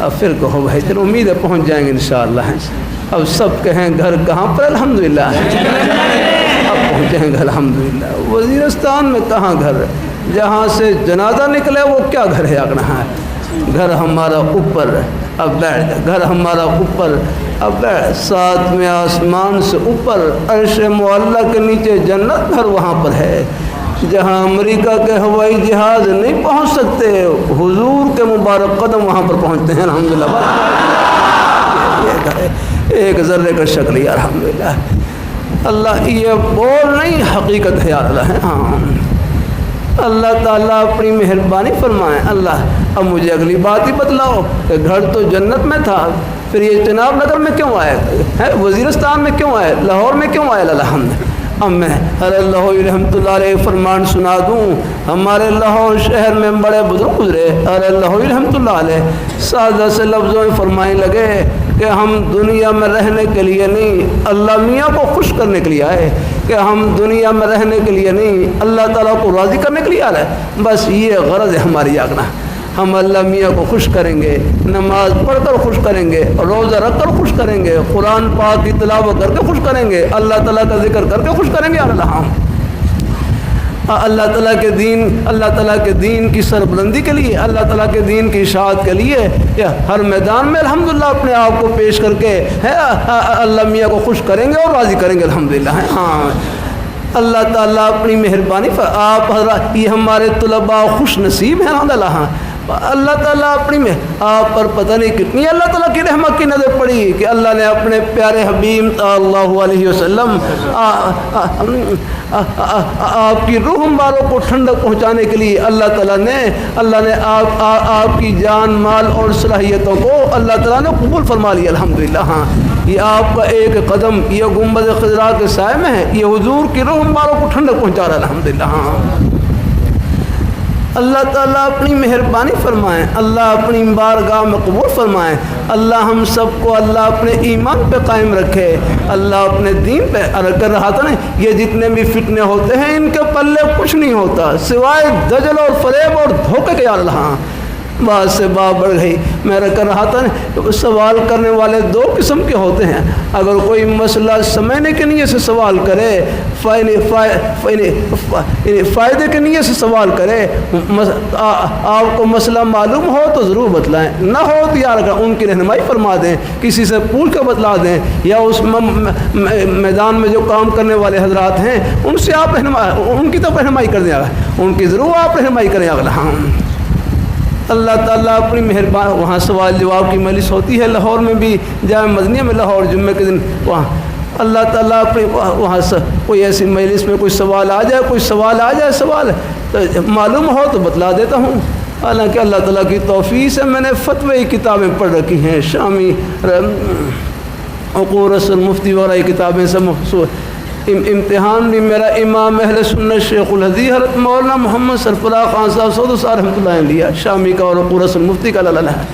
اب پھر کہو بھائی چلو امید ہے پہنچ جائیں گے انشاءاللہ. اب سب کہیں گھر کہاں پر؟ الحمدللہ اب پہنچیں گے الحمدللہ. وزیرستان میں کہاں گھر؟ جہاں سے جنازہ نکلے وہ کیا گھر ہے آگنا ہے؟ گھر ہمارا اوپر، اب بیٹھ جا. گھر ہمارا اوپر، اب بیٹھ. ساتویں آسمان سے اوپر عرش معلیٰ کے نیچے جنت، گھر وہاں پر ہے جہاں امریکہ کے ہوائی جہاز نہیں پہنچ سکتے، حضور کے مبارک قدم وہاں پر پہنچتے ہیں الحمدللہ. ایک ذرے کا شکل یا الحمدللہ. اللہ یہ بول نہیں، حقیقت ہے یار اللہ. ہاں اللہ تعالیٰ اپنی مہربانی فرمائیں. اللہ اب مجھے اگلی بات ہی بتلاؤ کہ گھر تو جنت میں تھا، پھر یہ چناب نگر میں کیوں آئے ہے؟ وزیرستان میں کیوں آئے؟ لاہور میں کیوں آئے؟ الحمد. اب میں اللہ رحمۃ اللہ علیہ فرمان سنا دوں. ہمارے لاہور شہر میں بڑے بزرگ گزرے اللہ رحمۃ اللہ علیہ، سادہ سے لفظوں میں فرمائے لگے کہ ہم دنیا میں رہنے کے لیے نہیں، اللہ میاں کو خوش کرنے کے لیے آئے. کہ ہم دنیا میں رہنے کے لیے نہیں، اللہ تعالیٰ کو راضی کرنے کے لیے آ رہے ہیں. بس یہ غرض ہے ہماری آگنا. ہم اللہ میاں کو خوش کریں گے، نماز پڑھ کر خوش کریں گے، روزہ رکھ کر خوش کریں گے، قرآن پاک کی تلاوت کر کے خوش کریں گے، اللہ تعالیٰ کا ذکر کر کے خوش کریں گے. اللہ تعالیٰ کے دین، اللہ تعالیٰ کے دین کی سربلندی کے لیے، اللہ تعالیٰ کے دین کی اشاعت کے لیے ہر میدان میں الحمدللہ اپنے آپ کو پیش کر کے اللہ میاں کو خوش کریں گے اور راضی کریں گے الحمدللہ. ہاں اللہ تعالیٰ اپنی مہربانی پر آپ حضرات، یہ ہمارے طلباء خوش نصیب ہیں الحمدللہ. ہاں اللہ تعالیٰ اپنی میں آپ پر پتہ نہیں کتنی اللہ تعالیٰ کی رحمت کی نظر پڑی کہ اللہ نے اپنے پیارے حبیب صلی اللہ علیہ وسلم آپ کی روح مبارک کو ٹھنڈک پہنچانے کے لیے اللہ نے آپ کی جان مال اور صلاحیتوں کو اللہ تعالیٰ نے قبول فرما لیا الحمدللہ. ہاں یہ آپ کا ایک قدم یہ گنبد خضراء کے سائے میں ہے، یہ حضور کی روح مبارک کو ٹھنڈک پہنچا رہا ہے الحمدللہ. ہاں اللہ تعالیٰ اپنی مہربانی فرمائیں، اللہ اپنی بارگاہ میں قبول فرمائیں. اللہ ہم سب کو اللہ اپنے ایمان پہ قائم رکھے، اللہ اپنے دین پہ کر رہا تھا نا. یہ جتنے بھی فتنے ہوتے ہیں ان کے پلے کچھ نہیں ہوتا سوائے دجل اور فریب اور دھوکے کے. یار اللہ بات سے بات بڑھ گئی. میں کر رہا تھا نا سوال کرنے والے دو قسم کے ہوتے ہیں. اگر کوئی مسئلہ سمجھنے کے نیت سے سوال کرے، فائدے کے نیت سے سوال کرے، آپ کو مسئلہ معلوم ہو تو ضرور بتلائیں، نہ ہو تو یار ان کی رہنمائی فرما دیں، کسی سے پوچھ کے بتلا دیں، یا اس میدان میں جو کام کرنے والے حضرات ہیں ان سے آپ ان کی طرف رہنمائی کر دیں، ان کی ضرور آپ رہنمائی کریں. ہاں اللہ تعالیٰ اپنی مہربانی. وہاں سوال جواب کی مجلس ہوتی ہے لاہور میں بھی، جامع مدنیہ میں لاہور جمعے کے دن. وہاں اللہ تعالیٰ اپنی وہاں سے کوئی ایسی مجلس میں کوئی سوال آ جائے سوال تو معلوم ہو تو بتلا دیتا ہوں. حالانکہ اللہ تعالیٰ کی توفیق سے میں نے فتوی کتابیں پڑھ رکھی ہیں، شامی عقور رسول مفتی وغیرہ کتابیں سے مخصوص. امتحان بھی میرا امام اہل سنت شیخ الحدیث حضرت مولانا محمد سرفراز خان صاحب سعود صاحب رحمۃ اللہ علیہ لیا، شامی کا اور عقور رسول مفتی کا للہ ہے.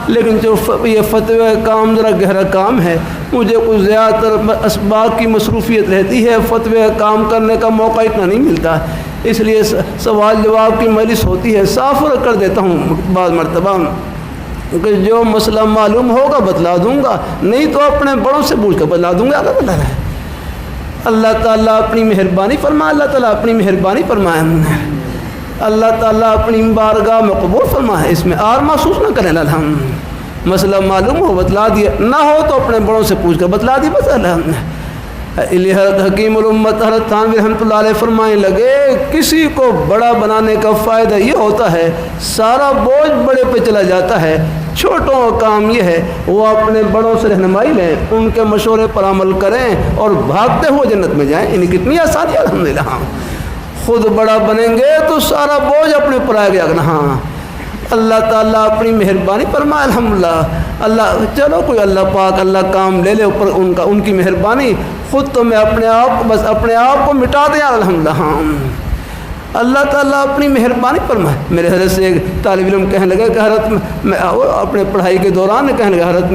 لیکن جو یہ فتوی کام ذرا گہرا کام ہے، مجھے کچھ زیادہ تر اسباق کی مصروفیت رہتی ہے، فتوی کام کرنے کا موقع اتنا نہیں ملتا، اس لیے سوال جواب کی مجلس ہوتی ہے. صاف کر دیتا ہوں بعض مرتبہ کہ جو مسئلہ معلوم ہوگا بتلا دوں گا، نہیں تو اپنے بڑوں سے پوچھ کر بتلا دوں گا. اگر بتلا ہے اللہ تعالیٰ اپنی مہربانی فرمائے، اللہ تعالیٰ اپنی مہربانی فرمائے، اللہ تعالیٰ اپنی بارگاہ میں قبول فرمائے. اس میں آر محسوس نہ کریں. الحمد مسئلہ معلوم ہو بتلا دیا، نہ ہو تو اپنے بڑوں سے پوچھ کر بتلا دی بس. حضرت حکیم الامت حضرت تھانوی رحمۃ اللہ علیہ فرمائے لگے کسی کو بڑا بنانے کا فائدہ یہ ہوتا ہے سارا بوجھ بڑے پہ چلا جاتا ہے. چھوٹوں کا کام یہ ہے وہ اپنے بڑوں سے رہنمائی لیں، ان کے مشورے پر عمل کریں اور بھاگتے ہوئے جنت میں جائیں. انہیں کتنی آسانی ہے الحمدللہ. ہاں خود بڑا بنیں گے تو سارا بوجھ اپنے پر آئے گا. ہاں اللہ تعالیٰ اپنی مہربانی فرمائے الحمدللہ. اللہ چلو کوئی اللہ پاک اللہ کام لے لے اوپر ان کی مہربانی. خود تو میں اپنے آپ کو مٹا دیں الحمدللہ. ہاں اللہ تعالیٰ اپنی مہربانی فرمائے. میرے حضرت سے ایک طالب علم کہنے لگا کہ حضرت میں اپنے پڑھائی کے دوران کہنے لگا حضرت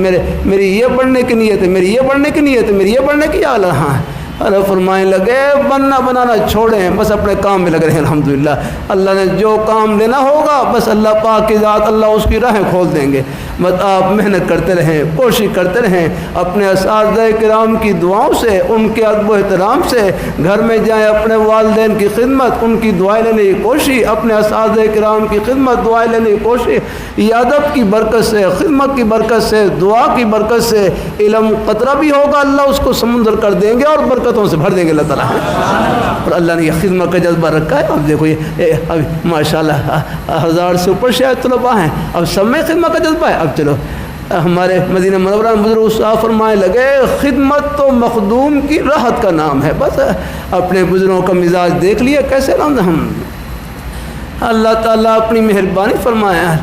میری یہ پڑھنے کی نیت ہے، میری یہ پڑھنے کی نیت ہے، میری یہ پڑھنے کی. ہاں ارے فرمائیں لگے بننا بنانا چھوڑیں، بس اپنے کام میں لگ رہے ہیں الحمدللہ۔ اللہ نے جو کام لینا ہوگا بس اللہ پاک کی ذات اللہ اس کی راہیں کھول دیں گے۔ بس آپ محنت کرتے رہیں، کوشش کرتے رہیں، اپنے اساتذہ کرام کی دعاؤں سے، ان کے ادب و احترام سے، گھر میں جائیں اپنے والدین کی خدمت، ان کی دعائیں لینے کی کوشش، اپنے اساتذہ کرام کی خدمت، دعائیں لینے کی کوشش، یہ ادب کی برکت سے، خدمت کی برکت سے، دعا کی برکت سے علم قطرہ بھی ہوگا اللہ اس کو سمندر کر دیں گے اور برکتوں سے بھر دیں گے اللہ تعالیٰ۔ اور اللہ نے یہ خدمت کا جذبہ رکھا ہے۔ اب دیکھو یہ ابھی ماشاءاللہ 1000 سے اوپر شاید طلباء ہیں، اب سب میں خدمت کا جذبہ ہے۔ اب چلو ہمارے مدینہ منورہ میں بزرگ صاحب فرمائے لگے خدمت تو مخدوم کی راحت کا نام ہے۔ بس اپنے بزرگوں کا مزاج دیکھ لیا کیسے ہم اللہ تعالیٰ اپنی مہربانی فرمایا،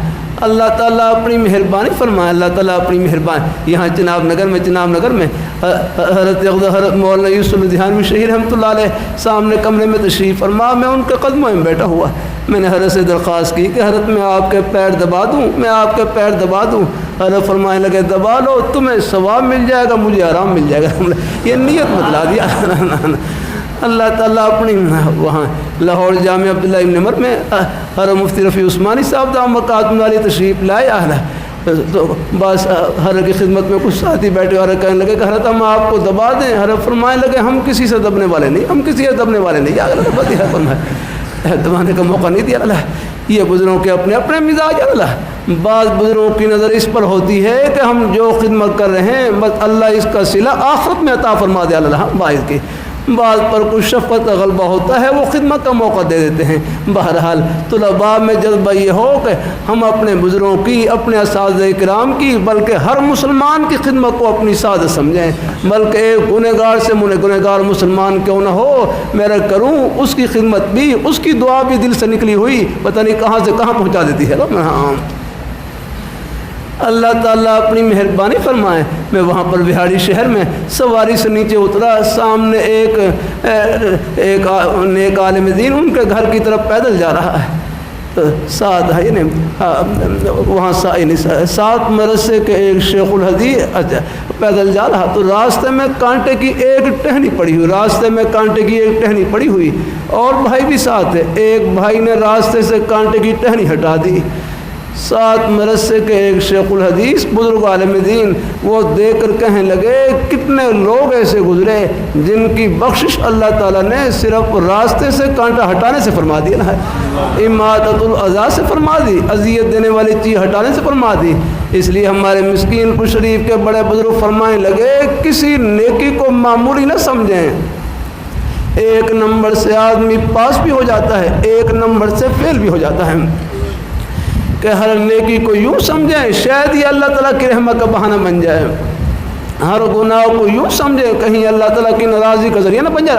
اللہ تعالیٰ اپنی مہربانی فرمائے، اللہ تعالیٰ اپنی مہربانی۔ یہاں جناب نگر میں حضرت مولانا یوسف دھیانوی شہید رحمۃ اللہ علیہ سامنے کمرے میں تشریف فرما، میں ان کے قدموں میں بیٹھا ہوا، میں نے حضرت سے درخواست کی کہ حضرت میں آپ کے پیر دبا دوں، حضرت فرمائے لگے دبا لو، تمہیں ثواب مل جائے گا، مجھے آرام مل جائے گا۔ یہ نیت بتلا دیا۔ اللہ تعالیٰ اپنی وہاں لاہور جامع عبداللہ ابن عمر میں حضرت مفتی رفیع عثمانی صاحب دامت برکاتہ عالیہ تشریف لائے تو بس حضرت کی خدمت میں کچھ ساتھی بیٹھے اور کہنے لگے کہ حضرت ہم آپ کو دبا دیں، حضرت فرمائے لگے ہم کسی سے دبنے والے نہیں، دبانے کا موقع نہیں دیا اللہ۔ یہ بزرگوں کے اپنے اپنے مزاج اللہ۔ بعض بزرگوں کی نظر اس پر ہوتی ہے کہ ہم جو خدمت کر رہے ہیں بس اللہ اس کا صلہ آخرت میں عطا فرما دے اللہ باعث کی، بعض پر کچھ شفقت کا غلبہ ہوتا ہے وہ خدمت کا موقع دے دیتے ہیں۔ بہرحال طلباء میں جذبہ یہ ہو کہ ہم اپنے بزرگوں کی، اپنے اساتذہ کرام کی، بلکہ ہر مسلمان کی خدمت کو اپنی سعادت سمجھیں، بلکہ ایک گنہگار سے گنہگار مسلمان کیوں نہ ہو میرا کروں اس کی خدمت بھی، اس کی دعا بھی دل سے نکلی ہوئی پتہ نہیں کہاں سے کہاں پہنچا دیتی ہے۔ اللہ تعالیٰ اپنی مہربانی فرمائے۔ میں وہاں پر بہاڑی شہر میں سواری سے نیچے اترا، سامنے ایک نیک عالم دین ان کے گھر کی طرف پیدل جا رہا ہے، وہاں 7 مدرسے کے ایک شیخ الحدیث پیدل جا رہا، تو راستے میں کانٹے کی ایک ٹہنی پڑی ہوئی، اور بھائی بھی ساتھ ہے، ایک بھائی نے راستے سے کانٹے کی ٹہنی ہٹا دی۔ 7 مدرسے کے ایک شیخ الحدیث بزرگ عالم دین وہ دیکھ کر کہنے لگے کتنے لوگ ایسے گزرے جن کی بخشش اللہ تعالیٰ نے صرف راستے سے کانٹا ہٹانے سے فرما دی نا، اماطۃ الاذی سے فرما دی، اذیت دینے والی چیز ہٹانے سے فرما دی۔ اس لیے ہمارے مسکین پور شریف کے بڑے بزرگ فرمانے لگے کسی نیکی کو معمولی نہ سمجھیں، 1 نمبر سے آدمی پاس بھی ہو جاتا ہے، 1 نمبر سے فیل بھی ہو جاتا ہے، کہ ہر نیکی کو یوں سمجھیں شاید یہ اللہ تعالیٰ کی رحمت کا بہانہ بن جائے، ہر گناہ کو یوں سمجھیں کہیں اللہ تعالیٰ کی ناراضی کا ذریعہ نہ بن جائے۔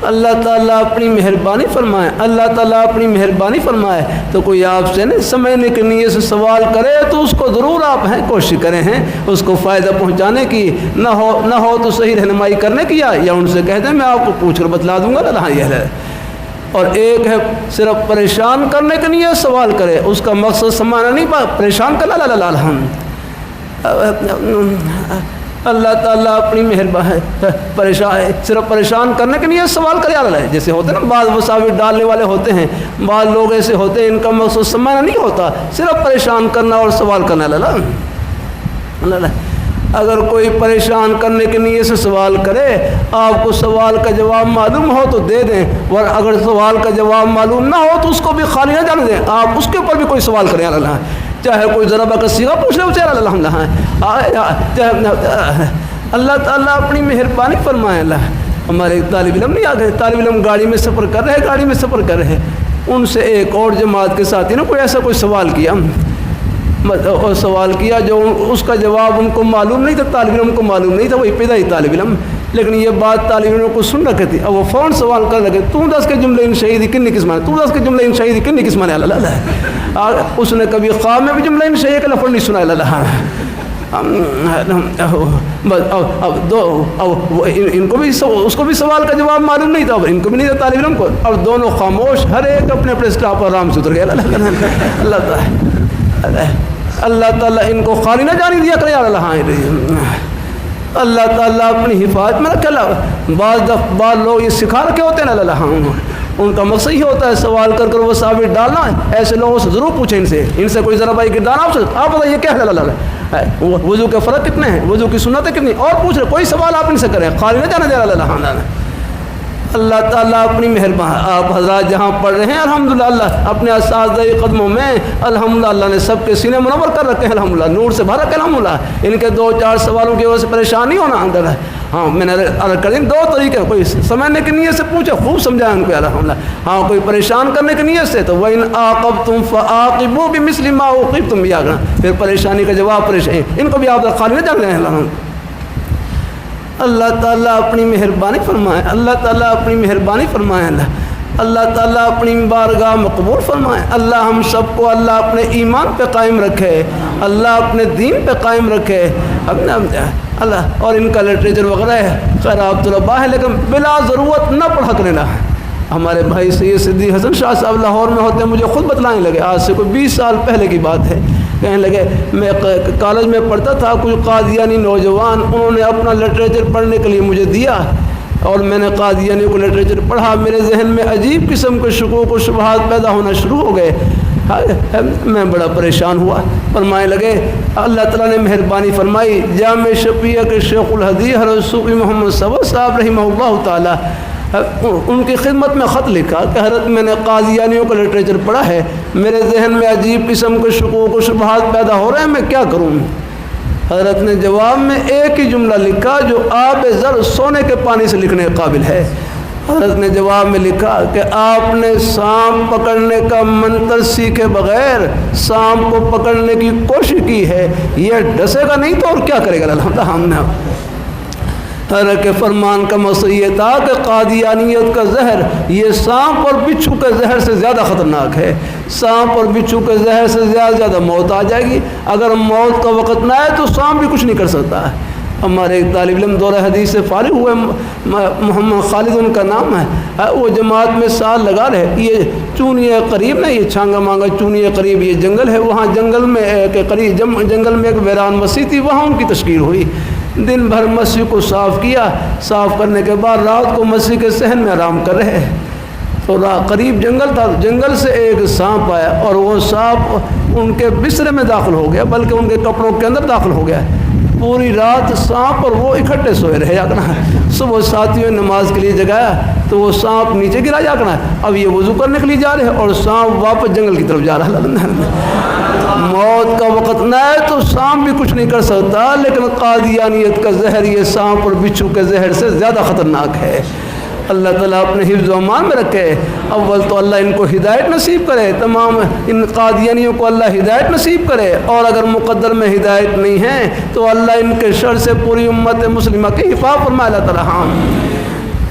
اللہ تعالیٰ اپنی مہربانی فرمائے، اللہ تعالیٰ اپنی مہربانی فرمائے۔ تو کوئی آپ سے نہیں سمجھنے کے نیت سے سوال کرے تو اس کو ضرور آپ کوشش کریں اس کو فائدہ پہنچانے کی، نہ ہو تو صحیح رہنمائی کرنے کی، یا ان سے کہہ دیں میں آپ کو پوچھ کر بتلا دوں گا۔ یہ ہے، اور ایک ہے صرف پریشان کرنے کے لیے سوال کرے، اس کا مقصد سمانا نہیں پریشان کرنا۔ اللہ تعالیٰ اپنی مہربانی صرف پریشان کرنے کے لیے سوال کرے اللہ، جیسے ہوتے ہیں نا بعض مساوی ڈالنے والے ہوتے ہیں، بعض لوگ ایسے ہوتے ہیں ان کا مقصد سمانا نہیں ہوتا، صرف پریشان کرنا اور سوال کرنا۔ اللہ اگر کوئی پریشان کرنے کے نیت سے سوال کرے، آپ کو سوال کا جواب معلوم ہو تو دے دیں، اور اگر سوال کا جواب معلوم نہ ہو تو اس کو بھی خالی نہ جانے دیں، آپ اس کے اوپر بھی کوئی سوال کریں اللہ، چاہے کوئی ضربہ کا صیغہ پوچھ لے اسے اللہ تعالیٰ اپنی مہربانی فرمائے۔ اللہ ہمارے طالب علم نہیں آ گئے، طالب علم گاڑی میں سفر کر رہے، ان سے ایک اور جماعت کے ساتھی نے کوئی ایسا سوال کیا جو اس کا جواب ان کو معلوم نہیں تھا، طالب علم کو معلوم نہیں تھا، وہ ابتدائی طالب علم، لیکن یہ بات طالب علم کو سن رکھے تھی، اب وہ فوراً سوال کر لگے تو 10 کے جملے ان شہیدی کنی قسمان، کنی قسمان اللہ۔ اس نے کبھی خواب میں بھی جملہ ان شہید کا لفظ نہیں سنا اللہ۔ ان کو بھی اس کو بھی سوال کا جواب معلوم نہیں تھا، ان کو بھی نہیں تھا طالب علم کو، اور دونوں خاموش، ہر ایک اپنے اپنے اسٹاپ پر آرام سے اتر گئے۔ اللہ تعالیٰ ان کو خالی نہ جانے دیا کرے اللہ۔ اللہ تعالیٰ اپنی حفاظت میں رکھے. بعض لوگ یہ سکھا رکھے ہوتے ہیں نا ان کا مقصد یہ ہوتا ہے سوال کر کر وہ ثابت ڈالنا ہے. ایسے لوگوں سے ضرور پوچھیں ان سے کوئی ذرا بھائی گردان آپ بتائیے کیا ہے وضو کے فرق کتنے ہیں, وضو کی سنتیں کتنی, اور پوچھ رہے کوئی سوال آپ ان سے کریں, خالی نہ جانے دے. اللہ تعالیٰ اپنی مہربان. آپ حضرات جہاں پڑھ رہے ہیں الحمدللہ اللہ اپنے اساتذہ قدموں میں الحمدللہ اللہ نے سب کے سینے منور کر رکھے ہیں, الحمدللہ نور سے بھر رکھے الحمدللہ. ان کے 2-4 سوالوں کی وجہ سے پریشان نہیں ہونا اندر ہے. ہاں میں نے عرض کر دی 2 طریقے, کوئی سمجھنے کی نیت سے پوچھے خوب سمجھائیں ان کو الحمدللہ. ہاں کوئی پریشان کرنے کی نیت سے تو وَإِنْ عَاقَبْتُمْ فَعَاقِبُوا بِمِثْلِ مَا عُوقِبْتُمْ بِهِ, پھر پریشانی کا جواب پریشانی ان کو بھی آپ خالی نہ جان رہے ہیں. اللہ تعالیٰ اپنی مہربانی فرمائے, اللہ تعالیٰ اپنی مہربانی فرمائے, اللہ تعالیٰ اپنی بارگاہ میں قبول فرمائے. اللہ ہم سب کو اللہ اپنے ایمان پہ قائم رکھے, اللہ اپنے دین پہ قائم رکھے. اللہ اور ان کا لٹریچر وغیرہ ہے خیر آپ طلباء ہے لیکن بلا ضرورت نہ پڑھا کرنے لگا. ہمارے بھائی سید صدیق حسن شاہ صاحب لاہور میں ہوتے ہیں, مجھے خود بتلانے لگے, آج سے کوئی 20 سال پہلے کی بات ہے. کہنے لگے میں کالج میں پڑھتا تھا, کچھ قادیانی نوجوان انہوں نے اپنا لٹریچر پڑھنے کے لیے مجھے دیا اور میں نے قادیانی کو لٹریچر پڑھا. میرے ذہن میں عجیب قسم کے شکوک و شبہات پیدا ہونا شروع ہو گئے. میں بڑا پریشان ہوا. فرمانے لگے اللہ تعالیٰ نے مہربانی فرمائی. جامع شفیع کے شیخ الحدیث حضرت صوفی محمد صبر صاحب رحمہ اللہ تعالیٰ ان کی خدمت میں خط لکھا کہ حضرت میں نے قادیانیوں کا لٹریچر پڑھا ہے, میرے ذہن میں عجیب قسم کے شکوک و شبہات پیدا ہو رہے ہیں, میں کیا کروں. حضرت نے جواب میں ایک ہی جملہ لکھا جو آب زر سونے کے پانی سے لکھنے کے قابل ہے. حضرت نے جواب میں لکھا کہ آپ نے سانپ پکڑنے کا منتر سیکھے بغیر سانپ کو پکڑنے کی کوشش کی ہے, یہ ڈسے گا نہیں تو اور کیا کرے گا. الحمدللہ ہم نے حضرت کے فرمان کا مقصد یہ تھا کہ قادیانیت کا زہر یہ سانپ اور بچھو کے زہر سے زیادہ خطرناک ہے. سانپ اور بچھو کے زہر سے زیادہ موت آ جائے گی. اگر موت کا وقت نہ آئے تو سانپ بھی کچھ نہیں کر سکتا. ہمارے ایک طالب علم دورہ حدیث سے فارغ ہوئے, محمد خالد ان کا نام ہے, وہ جماعت میں سال لگا رہے. یہ چونی قریب نہیں, یہ چھانگا مانگا چونی قریب یہ جنگل ہے, وہاں جنگل میں جنگل میں ایک ویران مسجد تھی, وہاں ان کی تشکیل ہوئی. دن بھر مسجد کو صاف کیا, صاف کرنے کے بعد رات کو مسجد کے صحن میں آرام کر رہے. تو قریب جنگل تھا, جنگل سے ایک سانپ آیا اور وہ سانپ ان کے بسترے میں داخل ہو گیا, بلکہ ان کے کپڑوں کے اندر داخل ہو گیا. پوری رات سانپ اور وہ اکٹھے سوئے رہے. صبح ساتھیوں نے نماز کے لیے جگایا تو وہ سانپ نیچے گرا جا کر. اب یہ وضو کرنے کے لیے جا رہے ہیں اور سانپ واپس جنگل کی طرف جا رہا ہے. موت کا وقت نہ ہے تو سانپ بھی کچھ نہیں کر سکتا, لیکن قادیانیت کا زہر یہ سانپ اور بچھو کے زہر سے زیادہ خطرناک ہے. اللہ تعالیٰ اپنے حفظ و امان میں رکھے. اول تو اللہ ان کو ہدایت نصیب کرے, تمام ان قادیانیوں کو اللہ ہدایت نصیب کرے, اور اگر مقدر میں ہدایت نہیں ہے تو اللہ ان کے شر سے پوری امت مسلمہ کی حفاظت فرمائے. اللہ تعالیٰ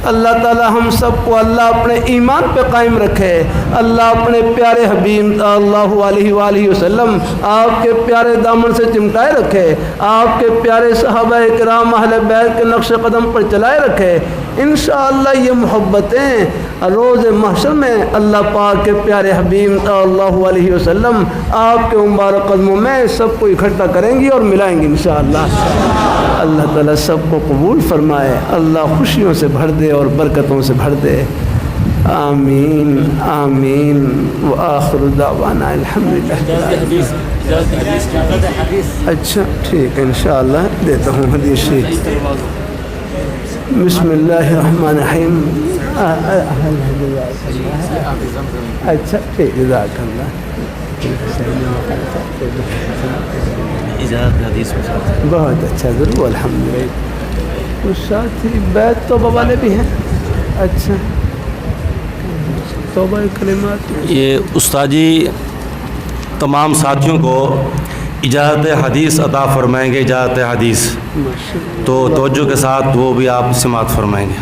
اللہ تعالیٰ ہم سب کو اللہ اپنے ایمان پہ قائم رکھے. اللہ اپنے پیارے حبیب صلی اللہ علیہ وآلہ وسلم آپ کے پیارے دامن سے چمٹائے رکھے, آپ کے پیارے صحابہ کرام اہل بیت کے نقش قدم پر چلائے رکھے. انشاءاللہ یہ محبتیں روز محشر میں اللہ پاک کے پیارے حبیب صلی اللہ علیہ وسلم آپ کے مبارک قدموں میں سب کو اکٹھا کریں گی اور ملائیں گی انشاءاللہ. اللہ تعالیٰ سب کو قبول فرمائے, اللہ خوشیوں سے بھر دے اور برکتوں سے بھر دے. آمین آمین. وآخر دعوانا الحمدللہ. اچھا ٹھیک ہے انشاءاللہ دیتا ہوں حدیث شریف. بسم اللہ الرحمن الرحیم. اچھا ٹھیک جزاک اللہ. بہت اچھا ضرور الحمدللہ. کچھ ساتھی بیت توبہ والے بھی ہیں. اچھا توبہ کلمات. یہ استاد جی تمام ساتھیوں کو اجازت حدیث عطا فرمائیں گے. اجازت حدیث تو توجہ کے ساتھ وہ بھی آپ سماعت فرمائیں گے.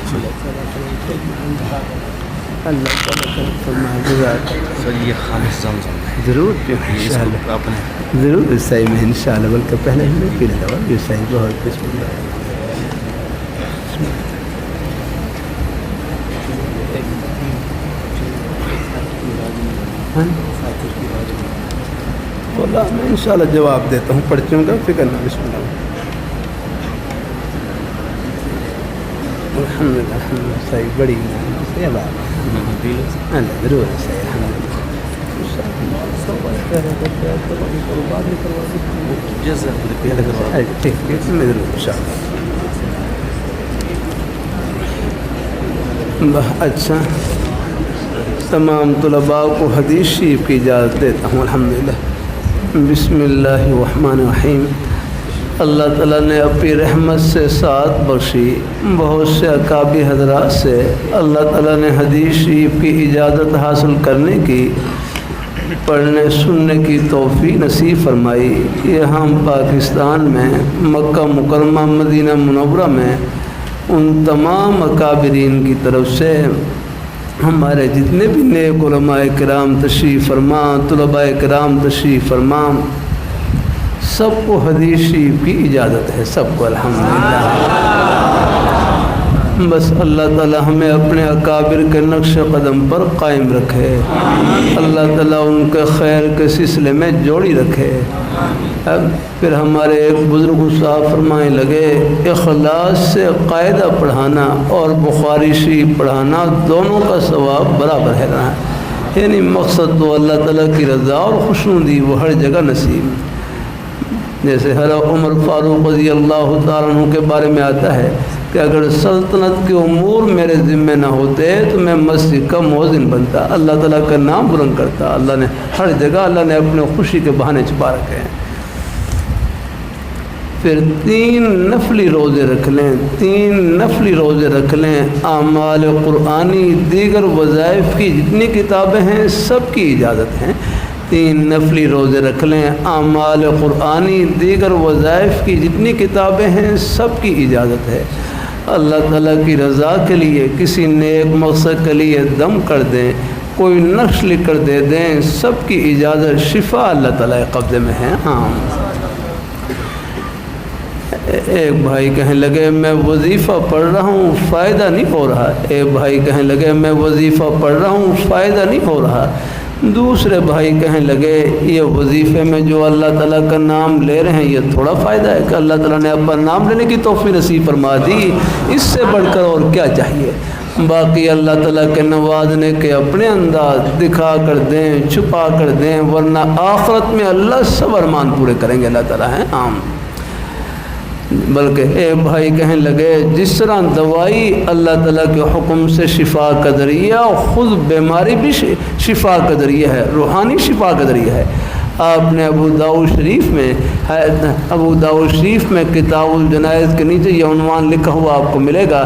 اللہ ضرور ضرور صحیح میں انشاءاللہ, بلکہ پہلے ہمیں پی لیتا ہوں یہ صحیح. بہت بسم اللہ. میں انشاءاللہ جواب دیتا ہوں, پرچیوں کا فکر نہ. بسم اللہ. الحمدللہ صحیح بڑی صحیح بات ضرور صحیح ٹھیک میں ضرور ان شاء اللہ. اچھا تمام طلباء کو حدیث شریف کی اجازت دیتا ہوں. الحمدللہ. بسم اللہ الرحمن الرحیم. اللہ تعالیٰ نے اپنی رحمت سے ساتھ بخشی بہت سے اکابر حضرات سے اللہ تعالیٰ نے حدیث شریف کی اجازت حاصل کرنے کی پڑھنے سننے کی توفیق نصیب فرمائی. یہ ہم پاکستان میں مکہ مکرمہ مدینہ منورہ میں ان تمام اکابرین کی طرف سے ہمارے جتنے بھی نیک علماء کرام تشریف فرما طلباء کرام تشریف فرما سب کو حدیث شریف کی اجازت ہے. سب کو الحمدللہ. بس اللہ تعالی ہمیں اپنے اکابر کے نقش قدم پر قائم رکھے. اللہ تعالی ان کے خیر کے سلسلے میں جوڑی رکھے. اب پھر ہمارے ایک بزرگ صاحب فرمائے لگے اخلاص سے قاعدہ پڑھانا اور بخاری شریف پڑھانا دونوں کا ثواب برابر ہے رہا. یعنی مقصد تو اللہ تعالیٰ کی رضا اور خوشنودی وہ ہر جگہ نصیب. جیسے حضرت عمر فاروق رضی اللہ تعالیٰ عنہ کے بارے میں آتا ہے کہ اگر سلطنت کے امور میرے ذمے نہ ہوتے تو میں مسجد کا مؤذن بنتا. اللہ تعالیٰ کا نام بلند کرتا. اللہ نے ہر جگہ اللہ نے اپنے خوشی کے بہانے چھپا رکھے ہیں. پھر 3 نفلی روزے رکھ لیں. 3 نفلی روزے رکھ لیں. اعمال قرآنی دیگر وظائف کی جتنی کتابیں ہیں سب کی اجازت ہیں. 3 نفلی روزے رکھ لیں. اعمال قرآنی دیگر وظائف کی جتنی کتابیں ہیں سب کی اجازت ہے. اللہ تعالیٰ کی رضا کے لیے کسی نیک مقصد کے لیے دم کر دیں, کوئی نقش لکھ کر دے دیں, سب کی اجازت. شفا اللہ تعالیٰ کے قبضے میں ہے. ہاں ایک بھائی کہنے لگے میں وظیفہ پڑھ رہا ہوں فائدہ نہیں ہو رہا. ایک بھائی کہنے لگے میں وظیفہ پڑھ رہا ہوں فائدہ نہیں ہو رہا. دوسرے بھائی کہنے لگے یہ وظیفے میں جو اللہ تعالیٰ کا نام لے رہے ہیں یہ تھوڑا فائدہ ہے کہ اللہ تعالیٰ نے اپنا نام لینے کی توفیق نصیب فرما دی. اس سے بڑھ کر اور کیا چاہیے. باقی اللہ تعالیٰ کے نوازنے کے اپنے انداز دکھا کر دیں, چھپا کر دیں, ورنہ آخرت میں اللہ سب ارمان پورے کریں گے اللہ تعالیٰ ہیں. عام بلکہ ایک بھائی کہنے لگے جس طرح دوائی اللہ تعالیٰ کے حکم سے شفا کا ذریعہ اور خود بیماری بھی شفا کا ذریعہ ہے, روحانی شفا کا ذریعہ ہے. آپ نے ابو داؤد شریف میں کتاب الجنائز کے نیچے یہ عنوان لکھا ہوا آپ کو ملے گا.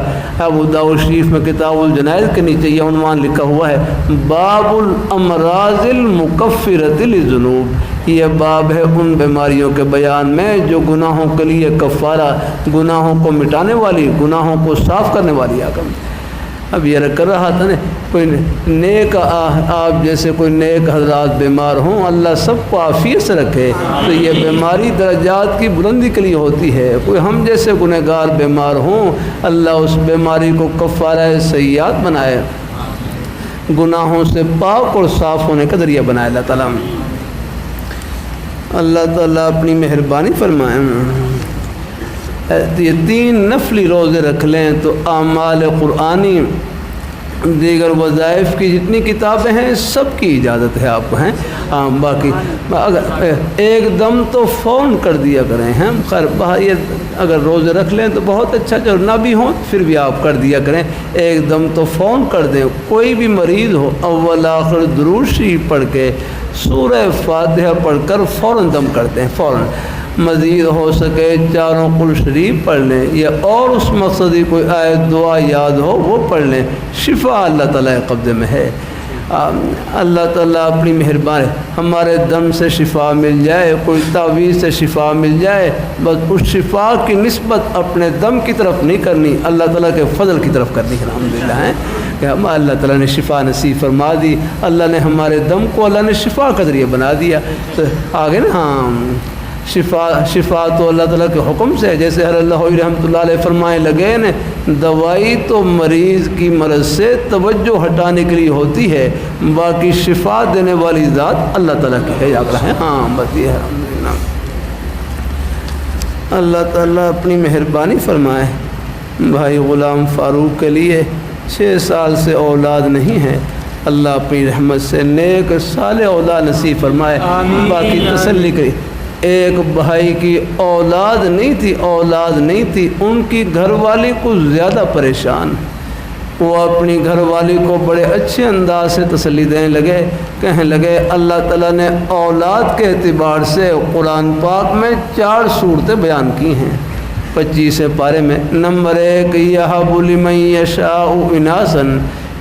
ابو داؤد شریف میں کتاب الجنائز کے نیچے یہ عنوان لکھا ہوا ہے باب الامراض المکفرۃ للذنوب. یہ باب ہے ان بیماریوں کے بیان میں جو گناہوں کے لیے کفارہ, گناہوں کو مٹانے والی, گناہوں کو صاف کرنے والی آکم. اب یہ کر رہا تھا نا کوئی نیک آپ جیسے کوئی نیک حضرات بیمار ہوں اللہ سب کو عافیت سے رکھے. تو یہ بیماری درجات کی بلندی کے لیے ہوتی ہے. کوئی ہم جیسے گنہگار بیمار ہوں اللہ اس بیماری کو کفارہ سیئات بنائے, گناہوں سے پاک اور صاف ہونے کا ذریعہ بنائے اللہ تعالیٰ. اللہ تعالیٰ اپنی مہربانی فرمائیں. یہ 3 نفلی روزے رکھ لیں تو اعمال قرآنی دیگر وظائف کی جتنی کتابیں ہیں سب کی اجازت ہے آپ کو ہیں. باقی اگر ایک دم تو فون کر دیا کریں ہیں. خیر یہ اگر روزے رکھ لیں تو بہت اچھا, جو نہ بھی ہوں پھر بھی آپ کر دیا کریں. ایک دم تو فون کر دیں. کوئی بھی مریض ہو اول آخر درود شریف پڑھ کے سورہ فاتحہ پڑھ کر فوراً دم کرتے ہیں. فوراً مزید ہو سکے 4 قل شریف پڑھ لیں یا اور اس مقصدی کوئی آیت دعا یاد ہو وہ پڑھ لیں. شفا اللہ تعالیٰ کے قبضے میں ہے. اللہ تعالیٰ اپنی مہربانی ہمارے دم سے شفا مل جائے, کوئی تعویذ سے شفا مل جائے, بس اس شفا کی نسبت اپنے دم کی طرف نہیں کرنی, اللہ تعالیٰ کے فضل کی طرف کرنی ہے. الحمدللہ ہیں کہ اللہ تعالیٰ نے شفا نصیب فرما دی. اللہ نے ہمارے دم کو اللہ نے شفا کا ذریعہ بنا دیا. تو آگے نا ہاں شفا تو اللہ تعالیٰ کے حکم سے ہے. جیسے حضرت اللہ رحمۃ اللہ علیہ فرمائے لگے نا دوائی تو مریض کی مرض سے توجہ ہٹانے کے لیے ہوتی ہے, باقی شفا دینے والی ذات اللہ تعالیٰ کی ہے. یاد رہے. ہاں بس یہ ہے. الحمدللہ اللہ تعالیٰ اپنی مہربانی فرمائے. بھائی غلام فاروق کے لیے 6 سال سے اولاد نہیں ہے، اللہ اپنی رحمت سے نیک صالح اولاد نصیب فرمائے، باقی تسلی کری۔ ایک بھائی کی اولاد نہیں تھی، ان کی گھر والی کو زیادہ پریشان، وہ اپنی گھر والی کو بڑے اچھے انداز سے تسلی دینے لگے، کہنے لگے اللہ تعالیٰ نے اولاد کے اعتبار سے قرآن پاک میں 4 صورتیں بیان کی ہیں 25 پارے میں۔ نمبر 1 یہب لمن یشاء اناثا،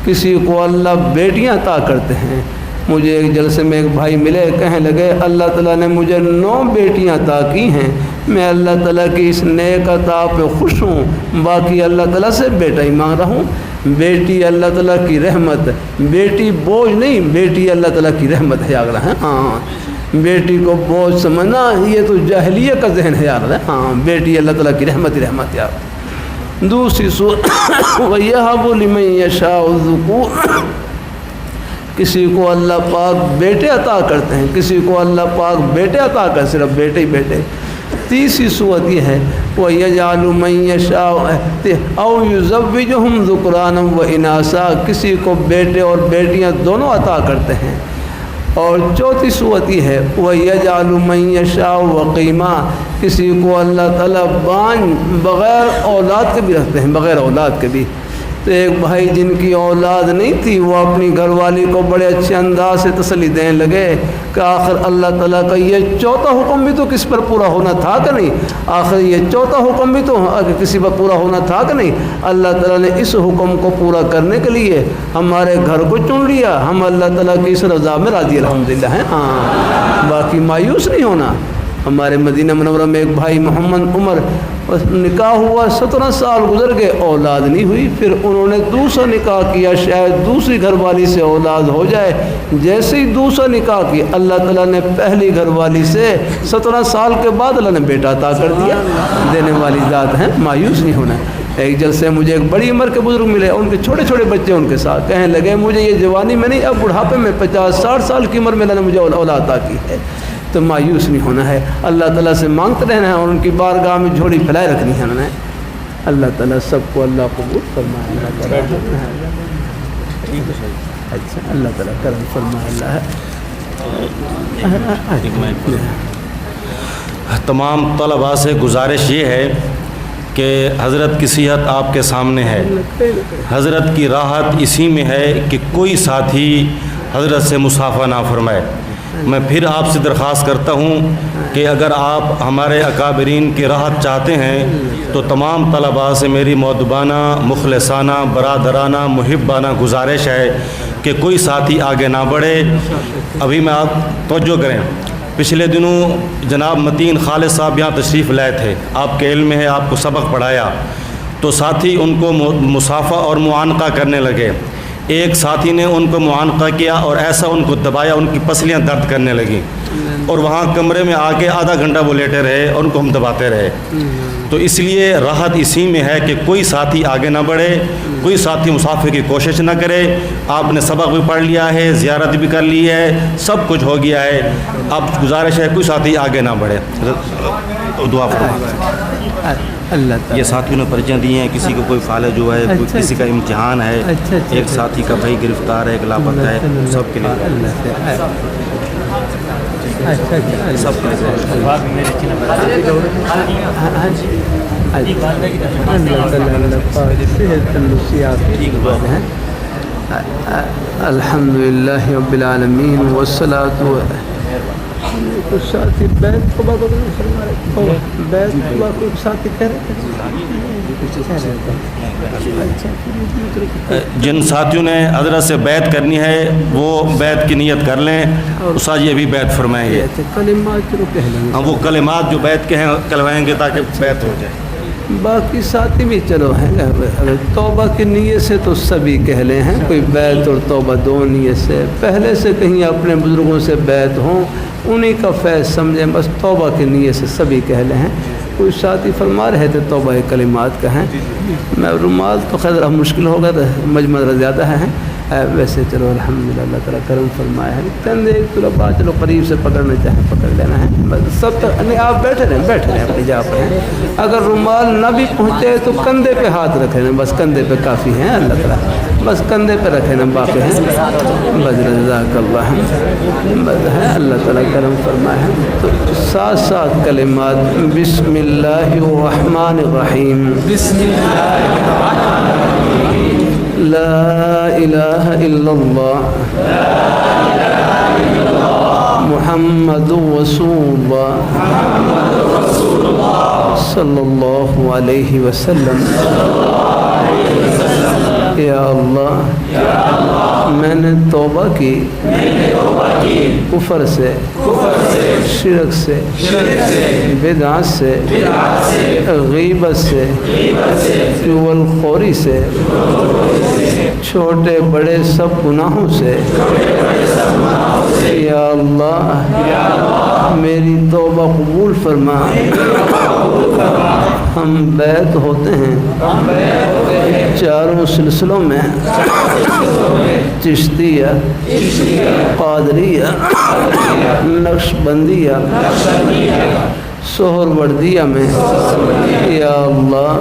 کسی کو اللہ بیٹیاں عطا کرتے ہیں۔ مجھے ایک جلسے میں ایک بھائی ملے، کہنے لگے اللہ تعالیٰ نے مجھے 9 بیٹیاں عطا کی ہیں، میں اللہ تعالیٰ کی اس نیک عطا پہ خوش ہوں، باقی اللہ تعالیٰ سے بیٹا ہی مانگ رہا ہوں۔ بیٹی اللہ تعالیٰ کی رحمت، بیٹی بوجھ نہیں، بیٹی اللہ تعالیٰ کی رحمت ہے، یاد رہے۔ ہاں بیٹی کو بوجھ سمجھنا یہ تو جاہلیت کا ذہن ہے، یاد رہے۔ ہاں بیٹی اللہ تعالیٰ کی رحمت ہی رحمت ہے۔ دوسری سورۃ وَيَهَبُ لِمَن يَشَاءُ الذُّكُورَ، کسی کو اللہ پاک بیٹے عطا کرتے ہیں، کسی کو اللہ پاک بیٹے عطا کر، صرف بیٹے ہی بیٹے۔ تیسری صورت یہ ہے وَيَجْعَلُ مَن يَشَاءُ أَوْ يُزَوِّجُهُمْ ذُكْرَانًا وَإِنَاثًا، کسی کو بیٹے اور بیٹیاں دونوں عطا کرتے ہیں۔ اور چوتھی صورت یہ ہے وَيَجْعَلُ مَن يَشَاءُ وَقِيمًا، کسی کو اللہ تعالیٰ بانجھ بغیر اولاد کے بھی رکھتے ہیں، بغیر اولاد کے بھی۔ تو ایک بھائی جن کی اولاد نہیں تھی، وہ اپنی گھر والی کو بڑے اچھے انداز سے تسلی دینے لگے کہ آخر اللہ تعالیٰ کا یہ 4تھا حکم بھی تو کس پر پورا ہونا تھا کہ نہیں، آخر یہ 4تھا حکم بھی تو کسی پر پورا ہونا تھا کہ نہیں۔ اللہ تعالیٰ نے اس حکم کو پورا کرنے کے لیے ہمارے گھر کو چن لیا، ہم اللہ تعالیٰ کی اس رضا میں راضی الحمدللہ ہیں۔ ہاں باقی مایوس نہیں ہونا۔ ہمارے مدینہ منورہ میں ایک بھائی محمد عمر، نکاح ہوا 17 سال گزر گئے، اولاد نہیں ہوئی، پھر انہوں نے دوسرا نکاح کیا، شاید دوسری گھر والی سے اولاد ہو جائے۔ جیسے ہی دوسرا نکاح کیا، اللہ تعالیٰ نے پہلی گھر والی سے 17 سال کے بعد اللہ نے بیٹا عطا کر دیا۔ دینے والی ذات ہیں، مایوس نہیں ہونا۔ ایک جلسے مجھے ایک بڑی عمر کے بزرگ ملے، ان کے چھوٹے چھوٹے بچے ان کے ساتھ، کہنے لگے مجھے یہ جوانی میں نہیں، اب بڑھاپے میں 50-60 سال کی عمر میں اللہ نے مجھے اولاد عطا کی ہے۔ تو مایوس نہیں ہونا ہے، اللہ تعالیٰ سے مانگتے رہنا ہے اور ان کی بارگاہ میں جھولی پھیلائے رکھنی ہے انہوں نے۔ اللہ تعالیٰ سب کو اللہ قبول فرمائے، اللہ تعالیٰ اچھا اللہ تعالیٰ کرم فرمائے۔ اللہ تمام طلباء سے گزارش یہ ہے کہ حضرت کی صحت آپ کے سامنے ہے، حضرت کی راحت اسی میں ہے کہ کوئی ساتھی حضرت سے مصافحہ نہ فرمائے۔ میں پھر آپ سے درخواست کرتا ہوں کہ اگر آپ ہمارے اکابرین کی راحت چاہتے ہیں تو تمام طلباء سے میری مؤدبانہ، مخلصانہ، برادرانہ، محبانہ گزارش ہے کہ کوئی ساتھی آگے نہ بڑھے۔ ابھی میں آپ توجہ کریں، پچھلے دنوں جناب متین خالد صاحب یہاں تشریف لائے تھے، آپ کے علم میں ہے، آپ کو سبق پڑھایا، تو ساتھی ان کو مصافحہ اور معانقہ کرنے لگے۔ ایک ساتھی نے ان کو معانقہ کیا اور ایسا ان کو دبایا، ان کی پسلیاں درد کرنے لگیں، اور وہاں کمرے میں آ کے آدھا گھنٹہ وہ لیٹے رہے اور ان کو ہم دباتے رہے۔ تو اس لیے راحت اسی میں ہے کہ کوئی ساتھی آگے نہ بڑھے، کوئی ساتھی مصافحے کی کوشش نہ کرے۔ آپ نے سبق بھی پڑھ لیا ہے، زیارت بھی کر لی ہے، سب کچھ ہو گیا ہے، اب گزارش ہے کوئی ساتھی آگے نہ بڑھے۔ دعا فرمائیں۔ یہ ساتھیوں نے پرچیاں دی ہیں، کسی کو کوئی فالج جو ہے، کسی کا امتحان ہے، ایک ساتھی کا بھائی گرفتار ہے، ایک لاپتہ ہے، سب کے لیے سب کے لیے الحمدللہ رب العالمین والصلاۃ کچھ ساتھی بیت کو بات بیت کو ساتھی کہہ رہے تھے۔ جن ساتھیوں نے حضرت سے بیعت کرنی ہے وہ بیعت کی نیت کر لیں، استاد جی ابھی بیعت فرمائیں گے، کلمات جو کہہ لیں گے، ہم وہ کلمات جو بیعت کے ہیں کلوائیں گے تاکہ بیعت ہو جائے۔ باقی ساتھی بھی چلو ہیں، توبہ کی نیت سے تو سبھی کہہ لیں ہیں، کوئی بیعت اور توبہ دو نیت سے، پہلے سے کہیں اپنے بزرگوں سے بیعت ہوں انہی کا فیض سمجھیں، بس توبہ کی نیت سے سبھی کہہ لیں ہیں۔ کوئی ساتھی فرما رہے تھے توبہ کلمات کہیں، میں رومال تو خیر اب مشکل ہوگا، مجمع زیادہ ہیں، ویسے چلو الحمدللہ اللہ تعالیٰ کرم فرمایا ہے، چند ایک طلباء چلو قریب سے پکڑنا چاہیں پکڑ لینا ہے، بس سب تک نہیں آپ بیٹھے رہیں اپنی جگہ پر ہیں، اگر رومال نہ بھی پہنچے تو کندھے پہ ہاتھ رکھے نا، بس کندھے پہ کافی ہیں اللہ تعالیٰ، بس کندھے پہ رکھے نا باقی ہیں، بس جزاک اللہ بس ہے اللہ تعالیٰ کرم فرمایا ہے۔ تو ساتھ ساتھ کلمات بسم اللہ الرحمن الرحیم، بسم اللہ الرحمن الرحیم، لا الہ الا اللہ محمد رسول اللہ صلی اللہ علیہ وسلم۔ یا اللہ میں نے توبہ کی کفر سے، شرک سے، بدعت سے، غیبت سے، چغل خوری سے، چھوٹے بڑے سب گناہوں سے۔ یا اللہ میری توبہ قبول فرما۔ ہم بیعت ہوتے ہیں چاروں سلسلوں میں، چشتیہ، قادریہ، نقشبندیہ، سہروردیہ میں۔ یا اللہ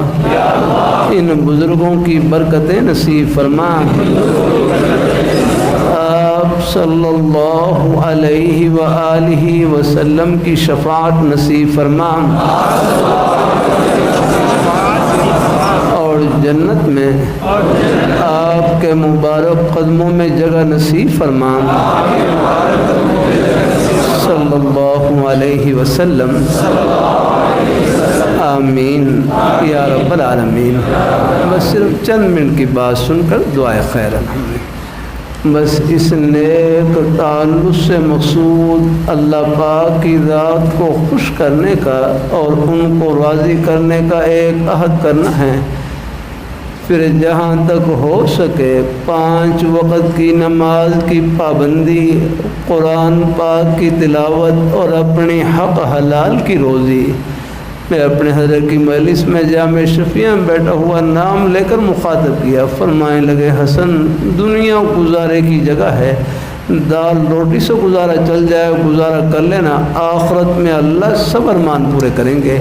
ان بزرگوں کی برکتیں نصیب فرما، آپ صلی اللہ علیہ وآلہ وسلم کی شفاعت نصیب فرما، اور جنت میں آپ کے مبارک قدموں میں جگہ نصیب فرما، صلی اللہ علیہ وسلم۔ آمین یا رب العالمین۔ بس صرف چند منٹ کی بات سن کر دعائے خیر الحمد۔ بس اس نیک تعلق سے مقصود اللہ پاک کی ذات کو خوش کرنے کا اور ان کو راضی کرنے کا ایک عہد کرنا ہے، پھر جہاں تک ہو سکے 5 وقت کی نماز کی پابندی، قرآن پاک کی تلاوت اور اپنی حق حلال کی روزی۔ میں اپنے حضرت کی مجلس میں جامع شفیع میں بیٹھا ہوا نام لے کر مخاطب کیا، فرمائے لگے حسن دنیا گزارے کی جگہ ہے، دال روٹی سے گزارا چل جائے گزارا کر لینا، آخرت میں اللہ سب ارمان پورے کریں گے۔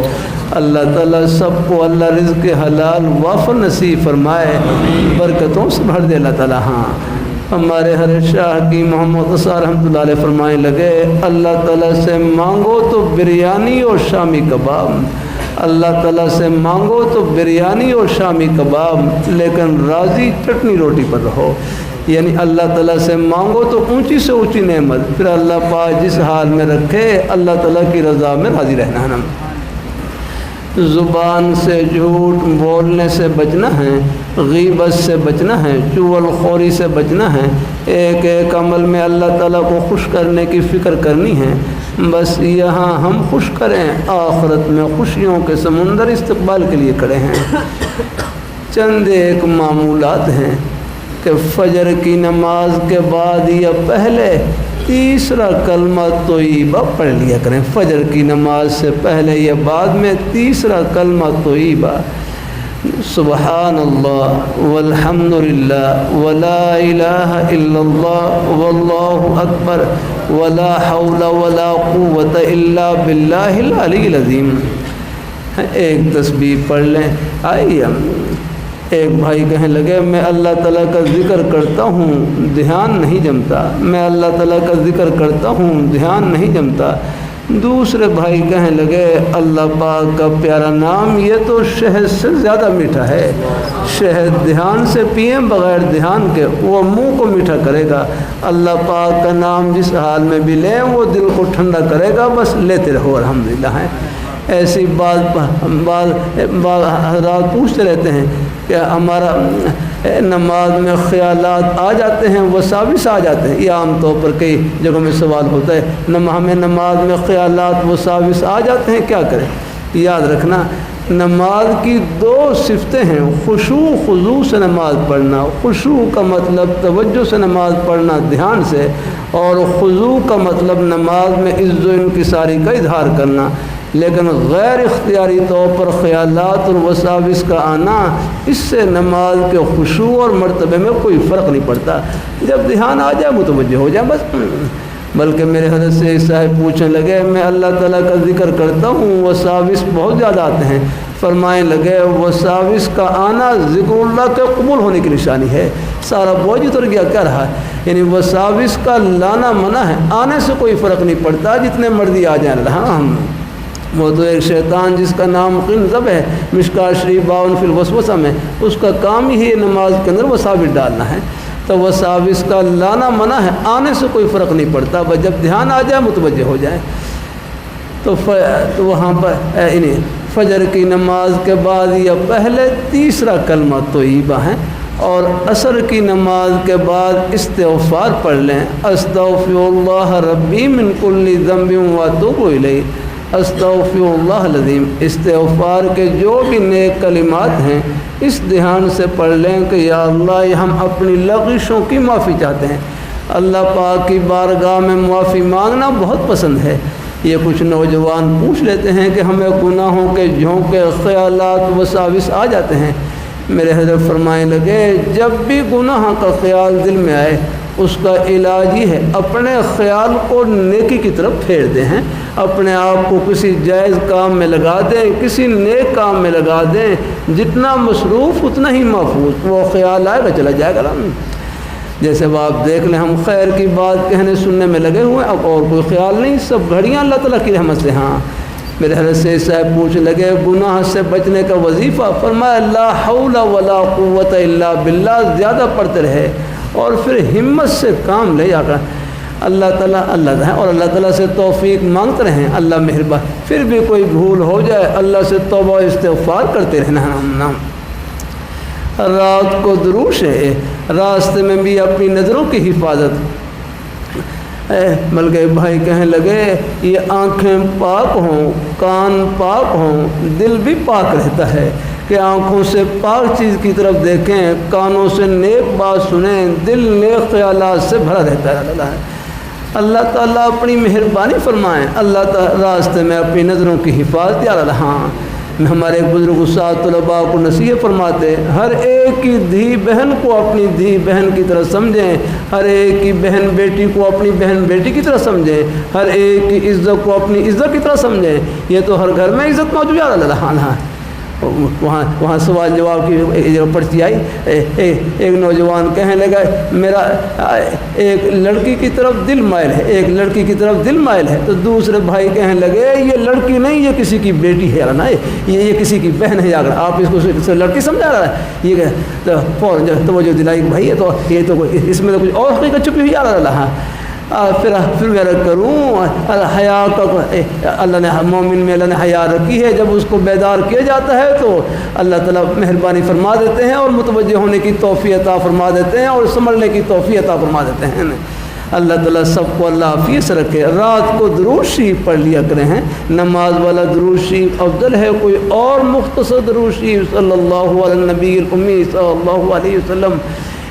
اللہ تعالیٰ سب کو اللہ رزق حلال وافر نصیب فرمائے، برکتوں سے بھر دے اللہ تعالیٰ۔ ہاں ہمارے حضرت شاہ کی محمد اثار رحمۃ اللہ علیہ فرمائے لگے، اللہ تعالیٰ سے مانگو تو بریانی اور شامی کباب، اللہ تعالیٰ سے مانگو تو بریانی اور شامی کباب، لیکن راضی چٹنی روٹی پر رہو۔ یعنی اللہ تعالیٰ سے مانگو تو اونچی سے اونچی نعمت، پھر اللہ پاک جس حال میں رکھے اللہ تعالیٰ کی رضا میں راضی رہنا ہے نا۔ زبان سے جھوٹ بولنے سے بچنا ہے، غیبت سے بچنا ہے، چغل خوری سے بچنا ہے، ایک ایک عمل میں اللہ تعالیٰ کو خوش کرنے کی فکر کرنی ہے۔ بس یہاں ہم خوش کریں، آخرت میں خوشیوں کے سمندر استقبال کے لیے کھڑے ہیں۔ چند ایک معمولات ہیں کہ فجر کی نماز کے بعد یا پہلے تیسرا کلمہ طیبہ پڑھ لیا کریں، فجر کی نماز سے پہلے یا بعد میں تیسرا کلمہ طیبہ، سبحان اللہ والحمد للہ ولا الہ الا اللہ واللہ اکبر ولا حول ولا قوت الا باللہ العلی العظیم۔ ایک تسبیح پڑھ لیں۔ آئیے ایک بھائی کہنے لگے میں اللہ تعالیٰ کا ذکر کرتا ہوں دھیان نہیں جمتا، میں اللہ تعالیٰ کا ذکر کرتا ہوں دھیان نہیں جمتا۔ دوسرے بھائی کہنے لگے اللہ پاک کا پیارا نام یہ تو شہد سے زیادہ میٹھا ہے، شہد دھیان سے پئیں بغیر دھیان کے وہ منہ کو میٹھا کرے گا، اللہ پاک کا نام جس حال میں بھی لیں وہ دل کو ٹھنڈا کرے گا، بس لیتے رہو الحمدللہ۔ ہے ایسی بعض حضرات پوچھتے رہتے ہیں کہ ہمارا نماز میں خیالات آ جاتے ہیں، وساوس آ جاتے ہیں، یہ عام طور پر کئی جگہوں میں سوال ہوتا ہے، ہمیں نماز میں خیالات وساوس آ جاتے ہیں کیا کریں؟ یاد رکھنا نماز کی 2 صفتیں ہیں، خشوع خضوع سے نماز پڑھنا، خشوع کا مطلب توجہ سے نماز پڑھنا دھیان سے، اور خضوع کا مطلب نماز میں عز و انکساری کا اظہار کرنا۔ لیکن غیر اختیاری طور پر خیالات اور وساوس کا آنا، اس سے نماز کے خشوع اور مرتبے میں کوئی فرق نہیں پڑتا۔ جب دھیان آ جائے متوجہ ہو جائے بس۔ بلکہ میرے حضرت سے صاحب پوچھنے لگے، میں اللہ تعالیٰ کا ذکر کرتا ہوں، وساوس بہت زیادہ آتے ہیں۔ فرمائیں لگے وساوس کا آنا ذکر اللہ کے قبول ہونے کی نشانی ہے۔ سارا بوجھ اتر گیا، کیا رہا؟ یعنی وساوس کا لانا منع ہے، آنے سے کوئی فرق نہیں پڑتا، جتنے مرضی آ جائیں۔ ہاں وہ تو ایک شیطان جس کا نام قنزب ہے، مشکات شریف 52 فی الوسوسہ میں، اس کا کام ہی نماز کے اندر وساوس ڈالنا ہے۔ تو وساوس کا لانا منع ہے، آنے سے کوئی فرق نہیں پڑتا، بس جب دھیان آ جائے متوجہ ہو جائے۔ تو وہاں پر فجر کی نماز کے بعد یا پہلے تیسرا کلمہ طیبہ ہے، اور عصر کی نماز کے بعد استغفار پڑھ لیں، استغفر اللہ ربی من کل ذنب واتوب الیہ، استغفر اللہ العظیم۔ استغفار کے جو بھی نیک کلمات ہیں اس دھیان سے پڑھ لیں کہ یا اللہ ہم اپنی لغزشوں کی معافی چاہتے ہیں۔ اللہ پاک کی بارگاہ میں معافی مانگنا بہت پسند ہے۔ یہ کچھ نوجوان پوچھ لیتے ہیں کہ ہمیں گناہوں کے جھونکے خیالات وساوس آ جاتے ہیں۔ میرے حضرت فرمائیں لگے جب بھی گناہ کا خیال دل میں آئے اس کا علاج ہی ہے اپنے خیال کو نیکی کی طرف پھیر دیں ہیں، اپنے آپ کو کسی جائز کام میں لگا دیں، کسی نیک کام میں لگا دیں، جتنا مصروف اتنا ہی محفوظ، وہ خیال آئے گا چلا جائے گا۔ جیسے اب آپ دیکھ لیں ہم خیر کی بات کہنے سننے میں لگے ہوئے، اب اور کوئی خیال نہیں، سب گھڑیاں اللہ تعالیٰ کی رحمت سے۔ ہاں میرے حضرت سے صاحب پوچھنے لگے گناہ سے بچنے کا وظیفہ، فرمایا لا حول ولا قوت الا باللہ زیادہ پڑھتے رہے، اور پھر ہمت سے کام لے جا کر اللہ تعالیٰ اللہ ہے، اور اللہ تعالیٰ سے توفیق مانگتے رہیں، اللہ مہربان۔ پھر بھی کوئی بھول ہو جائے اللہ سے توبہ استغفار کرتے رہنا۔ رات کو دروش ہے، راستے میں بھی اپنی نظروں کی حفاظت۔ بلکہ بھائی کہنے لگے یہ آنکھیں پاک ہوں، کان پاک ہوں، دل بھی پاک رہتا ہے کہ آنکھوں سے پاک چیز کی طرف دیکھیں، کانوں سے نیک بات سنیں، دل نیک خیالات سے بھرا رہتا ہے۔ اللہ تعالیٰ اپنی مہربانی فرمائیں، اللہ تعالیٰ راستے میں اپنی نظروں کی حفاظت یا رہا۔ ہمارے بزرگ استاد طلباء کو نصیحت فرماتے ہر ایک کی دھی بہن کو اپنی دھی بہن کی طرح سمجھیں، ہر ایک کی بہن بیٹی کو اپنی بہن بیٹی کی طرح سمجھیں، ہر ایک کی عزت کو اپنی عزت کی طرح سمجھیں۔ یہ تو ہر گھر میں عزت موجود ہے۔ وہاں سوال جواب کی ایک جگہ پرچی آئی، ایک نوجوان کہنے لگا میرا ایک لڑکی کی طرف دل مائل ہے، ایک لڑکی کی طرف دل مائل ہے، تو دوسرے بھائی کہنے لگے یہ لڑکی نہیں یہ کسی کی بیٹی ہے نا، یہ کسی کی بہن ہے، اگر آپ اس کو لڑکی سمجھا رہا ہے یہ فوراً توجہ دلائی کہ بھائی یہ تو اس میں تو کچھ اور حقیقت چھپی ہوئی آ رہا۔ پھر میں کروں حیا کا اللہ نے مومن میں اللہ نے حیا رکھی ہے، جب اس کو بیدار کیا جاتا ہے تو اللہ تعالیٰ مہربانی فرما دیتے ہیں اور متوجہ ہونے کی توفیق عطا فرما دیتے ہیں اور سنبھلنے کی توفیق عطا فرما دیتے ہیں۔ اللہ تعالیٰ سب کو اللہ حافظ سے رکھے۔ رات کو درود شریف پڑھ لیا کریں ہیں، نماز والا درود شریف افضل ہے کوئی اور مختصر درود شریف صلی اللہ علیہ نبی الامی صلی اللہ علیہ وسلم۔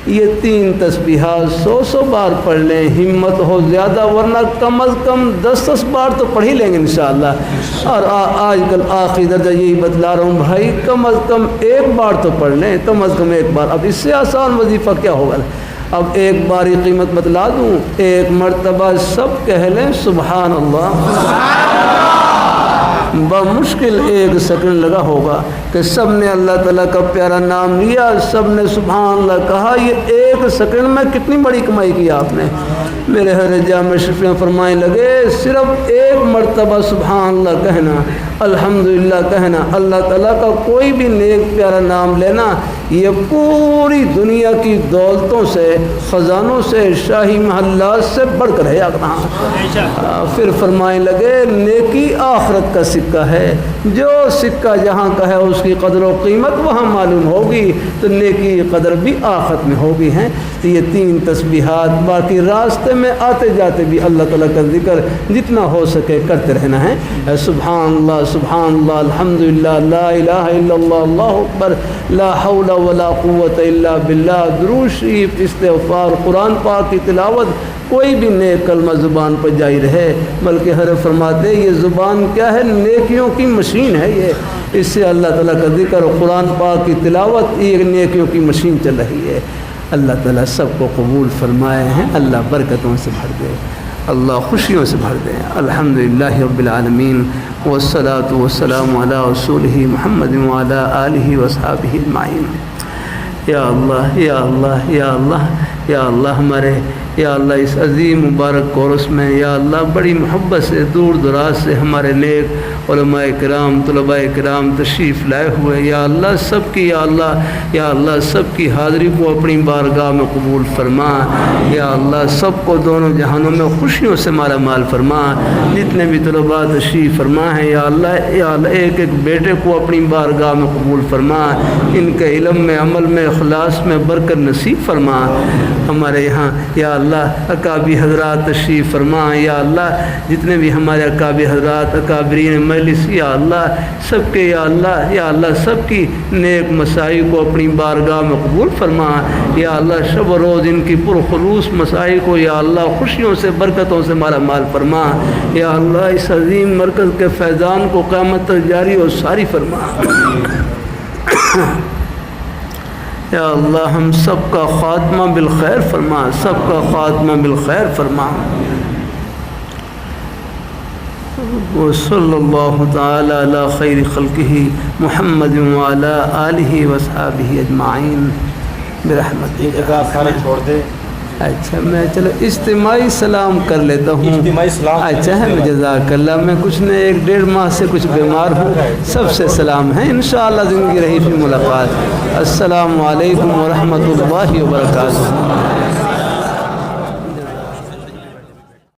یہ 3 تسبیحات 100 بار پڑھ لیں، ہمت ہو زیادہ، ورنہ کم از کم 10 بار تو پڑھ ہی لیں گے انشاءاللہ۔ اور آج کل آخری درجہ یہی بتلا رہا ہوں بھائی، کم از کم 1 بار تو پڑھ لیں، کم از کم 1 بار۔ اب اس سے آسان وظیفہ کیا ہوگا؟ اب 1 بار یہ قیمت بتلا دوں، 1 مرتبہ سب کہہ لیں سبحان اللہ۔ بمشکل 1 سیکنڈ لگا ہوگا کہ سب نے اللہ تعالیٰ کا پیارا نام لیا، سب نے سبحان اللہ کہا، یہ 1 سیکنڈ میں کتنی بڑی کمائی کی آپ نے۔ میرے حضرت جامع شریف میں فرمائیں لگے صرف 1 مرتبہ سبحان اللہ کہنا، الحمدللہ کہنا، اللہ تعالیٰ کا کوئی بھی نیک پیارا نام لینا، یہ پوری دنیا کی دولتوں سے، خزانوں سے، شاہی محلات سے بڑھ کر ہے۔ پھر فرمائیں لگے نیکی آخرت کا سکہ ہے، جو سکہ جہاں کا ہے اس کی قدر و قیمت وہاں معلوم ہوگی، تو نیکی کی قدر بھی آخرت میں ہوگی ہیں۔ تو یہ 3 تسبیحات، باقی راستے میں آتے جاتے بھی اللہ تعالیٰ کا ذکر جتنا ہو سکے کرتے رہنا ہے۔ سبحان اللہ سبحان اللہ الحمدللہ لا الہ الا اللہ اللہ اکبر لا حول ولا قوت الا باللہ، درود شریف، استغفار، قرآن پاک کی تلاوت، کوئی بھی نیک کلمہ زبان پر جاری رہے، بلکہ حضرت فرماتے ہیں یہ زبان کیا ہے؟ نیکیوں کی مشین ہے یہ، اس سے اللہ تعالیٰ کا ذکر اور قرآن پاک کی تلاوت یہ نیکیوں کی مشین چل رہی ہے۔ اللہ تعالیٰ سب کو قبول فرمائے ہیں، اللہ برکتوں سے بھر دے، اللہ خوشیوں سے بھر دے۔ الحمدللہ رب العالمین والصلاة والسلام علی رسولہ محمد وعلی آلہ وصحبہ اجمعین۔ یا اللہ یا اللہ یا اللہ یا اللہ ہمارے یا اللہ اس عظیم مبارک کورس میں یا اللہ بڑی محبت سے دور دراز سے ہمارے نیک علماء کرام طلباء کرام تشریف لائے ہوئے، یا اللہ سب کی یا اللہ سب کی حاضری کو اپنی بارگاہ میں قبول فرما، یا اللہ سب کو دونوں جہانوں میں خوشیوں سے مالا مال فرما۔ جتنے بھی طلباء تشریف فرما ہیں یا اللہ ایک ایک بیٹے کو اپنی بارگاہ میں قبول فرما، ان کے علم میں عمل میں اخلاص میں برکت نصیب فرما۔ ہمارے یہاں یا اللہ اکابی حضرات تشریف فرما، یا اللہ جتنے بھی ہمارے اکابی حضرات اکابرین مجلس یا اللہ سب کے یا اللہ سب کی نیک مسائی کو اپنی بارگاہ میں قبول فرما، یا اللہ شب و روز ان کی پرخلوص مسائی کو یا اللہ خوشیوں سے برکتوں سے مالا مال فرما، یا اللہ اس عظیم مرکز کے فیضان کو قیامت تک جاری اور ساری فرما۔ یا اللہ ہم سب کا خاتمہ بالخیر فرما، سب کا خاتمہ بالخیر فرما۔ وصلی اللہ تعالی علی خیر خلقہ محمد وعلی آلہ وصحبہ اجمعین برحمتک۔ ایک جگہ سارے چھوڑ دے۔ اچھا میں چلو اجتماعی سلام کر لیتا ہوں۔ اجتماعی سلام۔ اچھا ہے جزاک اللہ، میں کچھ نے 1-1.5 ماہ سے کچھ بیمار ہوں، سب سے سلام ہے، انشاءاللہ زندگی رہی پھر ملاقات۔ السلام علیکم ورحمۃ اللہ وبرکاتہ۔